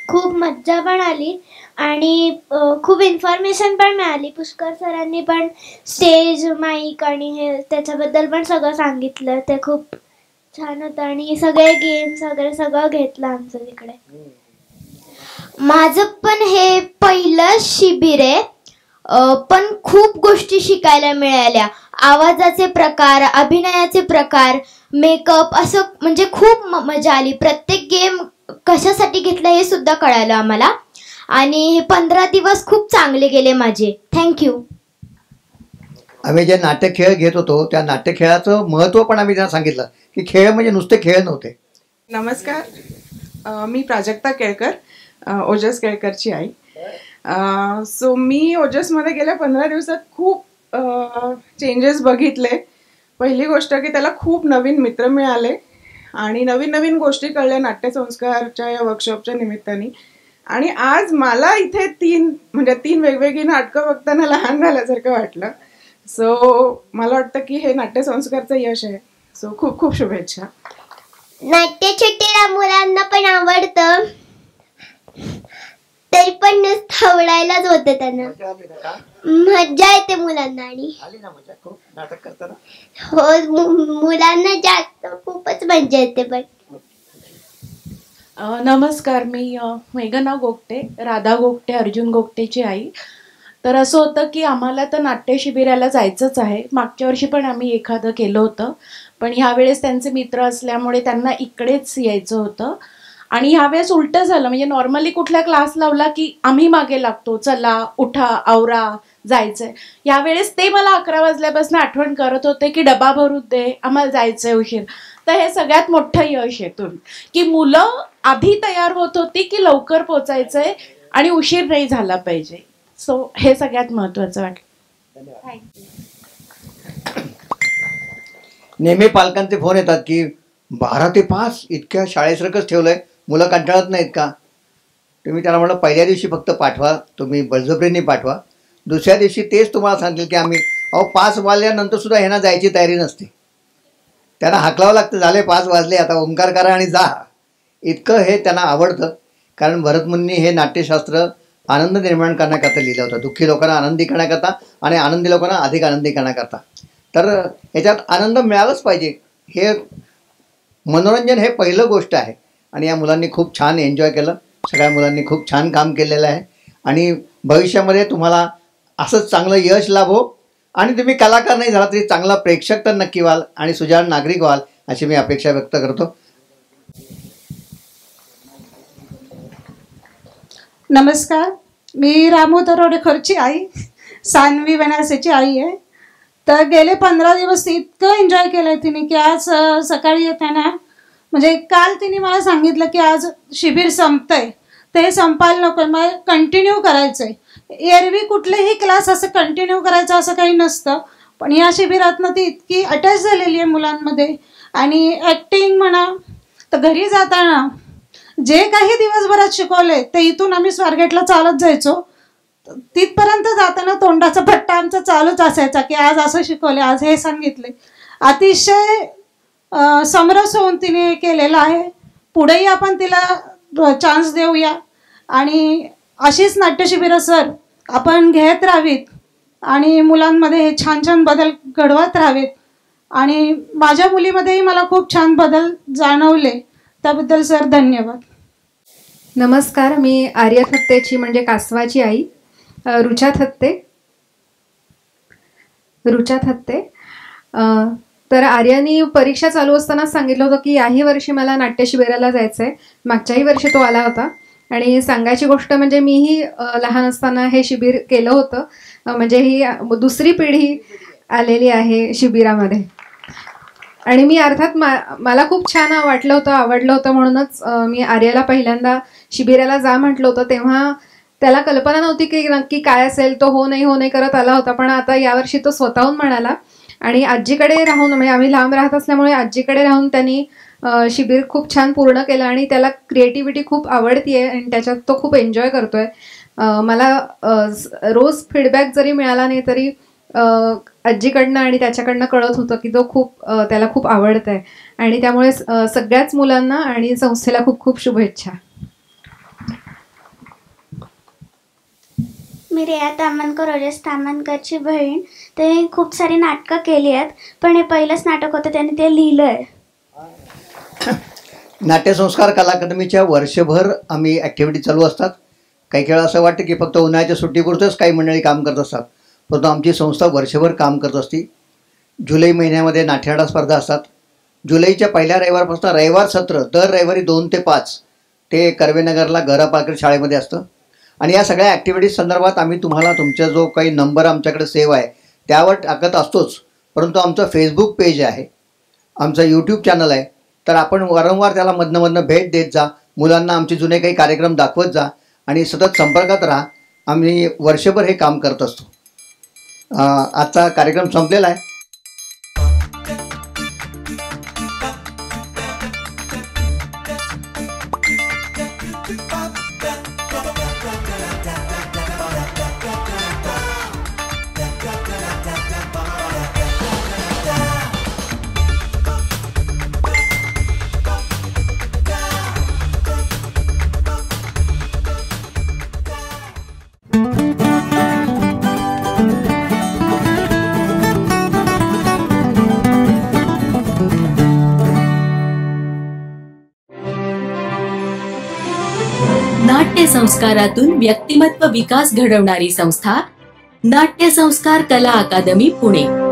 खूप मज्जा पण आली आणि खूप इन्फॉर्मेशन पण मिळाली. पुष्कर सरांनी पण स्टेज, माईक आणि हे त्याच्याबद्दल पण सगळं सांगितलं. ते खूप छान होतं आणि सगळे गेम्स वगैरे सगळं घेतलं आमचं तिकडे. माझं पण हे पहिलं शिबिर आहे, पण खूप गोष्टी शिकायला मिळाल्या. आवाजाचे प्रकार, अभिनयाचे प्रकार, मेकअप, असं म्हणजे खूप मजा आली. प्रत्येक गेम कशासाठी घेतला हे सुद्धा कळालं आम्हाला आणि 15 दिवस खूप चांगले गेले माझे. थँक्यू. आम्ही जे नाट्यखेळ घेत होतो त्या नाट्यखेळाचं महत्त्व पण आम्ही त्यांना सांगितलं की खेळ म्हणजे नुसते खेळ नव्हते. नमस्कार, मी प्राजक्ता केळकर, ओजस केळकरची आई. सो मी ओजसमध्ये गेल्या 15 दिवसात खूप चेंजेस बघितले. पहिली गोष्ट की त्याला खूप नवीन मित्र मिळाले आणि नवीन नवीन गोष्टी कळल्या नाट्यसंस्कारच्या या वर्कशॉपच्या निमित्ताने. आणि आज मला इथे तीन वेगवेगळी नाटकं बघताना लहान झाल्यासारखं वाटलं. सो मला वाटतं की हे नाट्यसंस्कारचं यश आहे. सो खूप खूप शुभेच्छा. नाट्यछट्टीला मुलांना पण आवडतं, तरी पण नुसतं आवडायलाच होतं त्यांना. मज्जा येते मुलांना आणि हो, मुलांना जास्त खूपच मज्जा येते. पण नमस्कार. मी मेघना गोगटे, राधा गोगटे, अर्जुन गोगटेची आई. तर असं होतं की आम्हाला तर नाट्य शिबिराला जायचंच आहे. मागच्या वर्षी पण आम्ही एखादं केलं होतं, पण ह्यावेळेस त्यांचे मित्र असल्यामुळे त्यांना इकडेच यायचं होतं. आणि ह्यावेळेस उलटं झालं, म्हणजे नॉर्मली कुठला क्लास लावला की आम्ही मागे लागतो, चला उठा आवरा जायचंय. यावेळेस ते मला 11 वाजल्यापासून आठवण करत होते की डबा भरू दे, आम्हाला जायचंय उशीर. तर हे सगळ्यात मोठं यश येतून की मुलं आधी तयार होत होती की लवकर पोचायचंय आणि उशीर नाही झाला पाहिजे. सो हे सगळ्यात महत्वाचं वाटलं. नेहमी पालकांचे फोन येतात की 12 ते 5 इतक्या शाळेसारखंच ठेवलंय, मुलं कंटाळत नाहीत का? तुम्ही त्याला म्हटलं पहिल्या दिवशी फक्त पाठवा, तुम्ही बळजबरीने पाठवा. दुसऱ्या दिवशी तेच तुम्हाला सांगतील की आम्ही 5 वाजल्यानंतर सुद्धा ह्यांना जायची तयारी नसते. त्यांना हाकलावं लागतं, झाले 5 वाजले आता ओंकार करा आणि जा. इतकं हे त्यांना आवडतं. कारण भरतमुनींनी हे नाट्यशास्त्र आनंद निर्माण करण्याकरता लिहिलं होतं, दुःखी लोकांना आनंदी करण्याकरता आणि आनंदी लोकांना अधिक आनंदी करण्याकरता. तर ह्याच्यात आनंद मिळालाच पाहिजे. हे मनोरंजन हे पहिलं गोष्ट आहे. आणि या मुलांनी खूप छान एन्जॉय केलं, सगळ्या मुलांनी खूप छान काम केलेलं आहे. आणि भविष्यामध्ये तुम्हाला असंच चांगलं यश लाभो आणि तुम्ही कलाकार नाही झाला तरी चांगला प्रेक्षक तर नक्की व्हाल आणि सुजाण नागरिक व्हाल अशी मी अपेक्षा व्यक्त करतो. नमस्कार. मी रामू दरोडेकरची आई, सान्वी बनारसीची आई आहे. तर गेले 15 दिवस इतकं एन्जॉय केलं तिने की आज सकाळी येताना म्हणजे काल तिने मला सांगितलं की आज शिबिर संपतंय, ते संपायला नको, मला कंटिन्यू करायचं आहे. एरवी कुठलेही क्लास असं कंटिन्यू करायचं असं काही नसतं, पण या शिबिरातनं ती इतकी अटॅच झालेली आहे मुलांमध्ये. आणि ॲक्टिंग म्हणा तर घरी जाताना जे काही दिवसभरात शिकवले ते इथून आम्ही स्वारगेटला चालत जायचो, तिथपर्यंत जाताना तोंडाचा पट्टा आमचा चालूच असायचा की आज असं शिकवले, आज हे सांगितले. अतिशय समरस होऊन तिने केलेलं आहे. पुढेही आपण तिला चान्स देऊया आणि अशीच नाट्यशिबिरं सर आपण घेत राहावीत आणि मुलांमध्ये हे छान छान बदल घडवत राहावेत. आणि माझ्या मुलीमध्येही मला खूप छान बदल जाणवले, त्याबद्दल सर धन्यवाद. नमस्कार. मी आर्या थत्तेची म्हणजे कासवाची आई रुचा थत्ते. तर आर्यानी परीक्षा चालू असताना सांगितलं होतं की याही वर्षी मला नाट्यशिबिराला जायचं आहे. मागच्याही वर्षी तो आला होता. आणि सांगायची गोष्ट म्हणजे मीही लहान असताना हे शिबिर केलं होतं. म्हणजे ही दुसरी पिढी आलेली आहे शिबिरामध्ये. आणि मी अर्थात मला खूप छान वाटलं होतं, आवडलं होतं, म्हणूनच मी आर्याला पहिल्यांदा शिबिराला जा म्हटलं होतं. तेव्हा त्याला कल्पना नव्हती की नक्की काय असेल. तो हो नाही करत आला होता. पण आता यावर्षी तो स्वतःहून म्हणाला. आणि आजीकडे राहून, म्हणजे आम्ही लांब राहत असल्यामुळे आजीकडे राहून त्यांनी शिबिर खूप छान पूर्ण केलं. आणि त्याला क्रिएटिव्हिटी खूप आवडतीये आणि त्याच्यात तो खूप एन्जॉय करतोय. मला रोज फीडबॅक जरी मिळाला नाही तरी आजीकडनं आणि त्याच्याकडनं कळत होतं की तो त्याला खूप आवडत आहे. आणि त्यामुळे सगळ्याच मुलांना आणि संस्थेला खूप खूप शुभेच्छा. मी रेया तामणकर, ओजस तामणकरची बहीण. त्यांनी खूप सारी नाटकं केली आहेत, पण हे पहिलंच नाटक होतं, त्यांनी ते लिहिलंय. नाट्यसंस्कार कला अकादमीच्या वर्षभर आम्ही ॲक्टिव्हिटी चालू असतात. काही वेळा असं वाटतं की फक्त उन्हाळ्याच्या सुट्टीपुरतंच काही मंडळी काम करत असतात, परंतु आमची संस्था वर्षभर काम करत असते. जुलै महिन्यामध्ये नाट्यनाटक स्पर्धा असतात. जुलैच्या पहिल्या रविवारपासून रविवार सत्र दर रविवारी 2 ते 5 ते कर्वेनगरला गरा पालकर शाळेमध्ये असतं. आणि या सगळ्या ॲक्टिव्हिटीज संदर्भात आम्ही तुम्हाला तुमचा जो काही नंबर आमच्याकडे सेव्ह आहे त्यावर टाकत असतोच. परंतु आमचं फेसबुक पेज आहे, आमचं यूट्यूब चॅनल आहे, तर आपण वारंवार त्याला मधनं भेट देत जा. मुलांना आमचे जुने काही कार्यक्रम दाखवत जा आणि सतत संपर्कात राहा. आम्ही वर्षभर हे काम करत असतो. आजचा कार्यक्रम संपलेला आहे. नाट्य संस्कारातून व्यक्तिमत्व विकास घडवणारी संस्था नाट्य संस्कार कला अकादमी पुणे.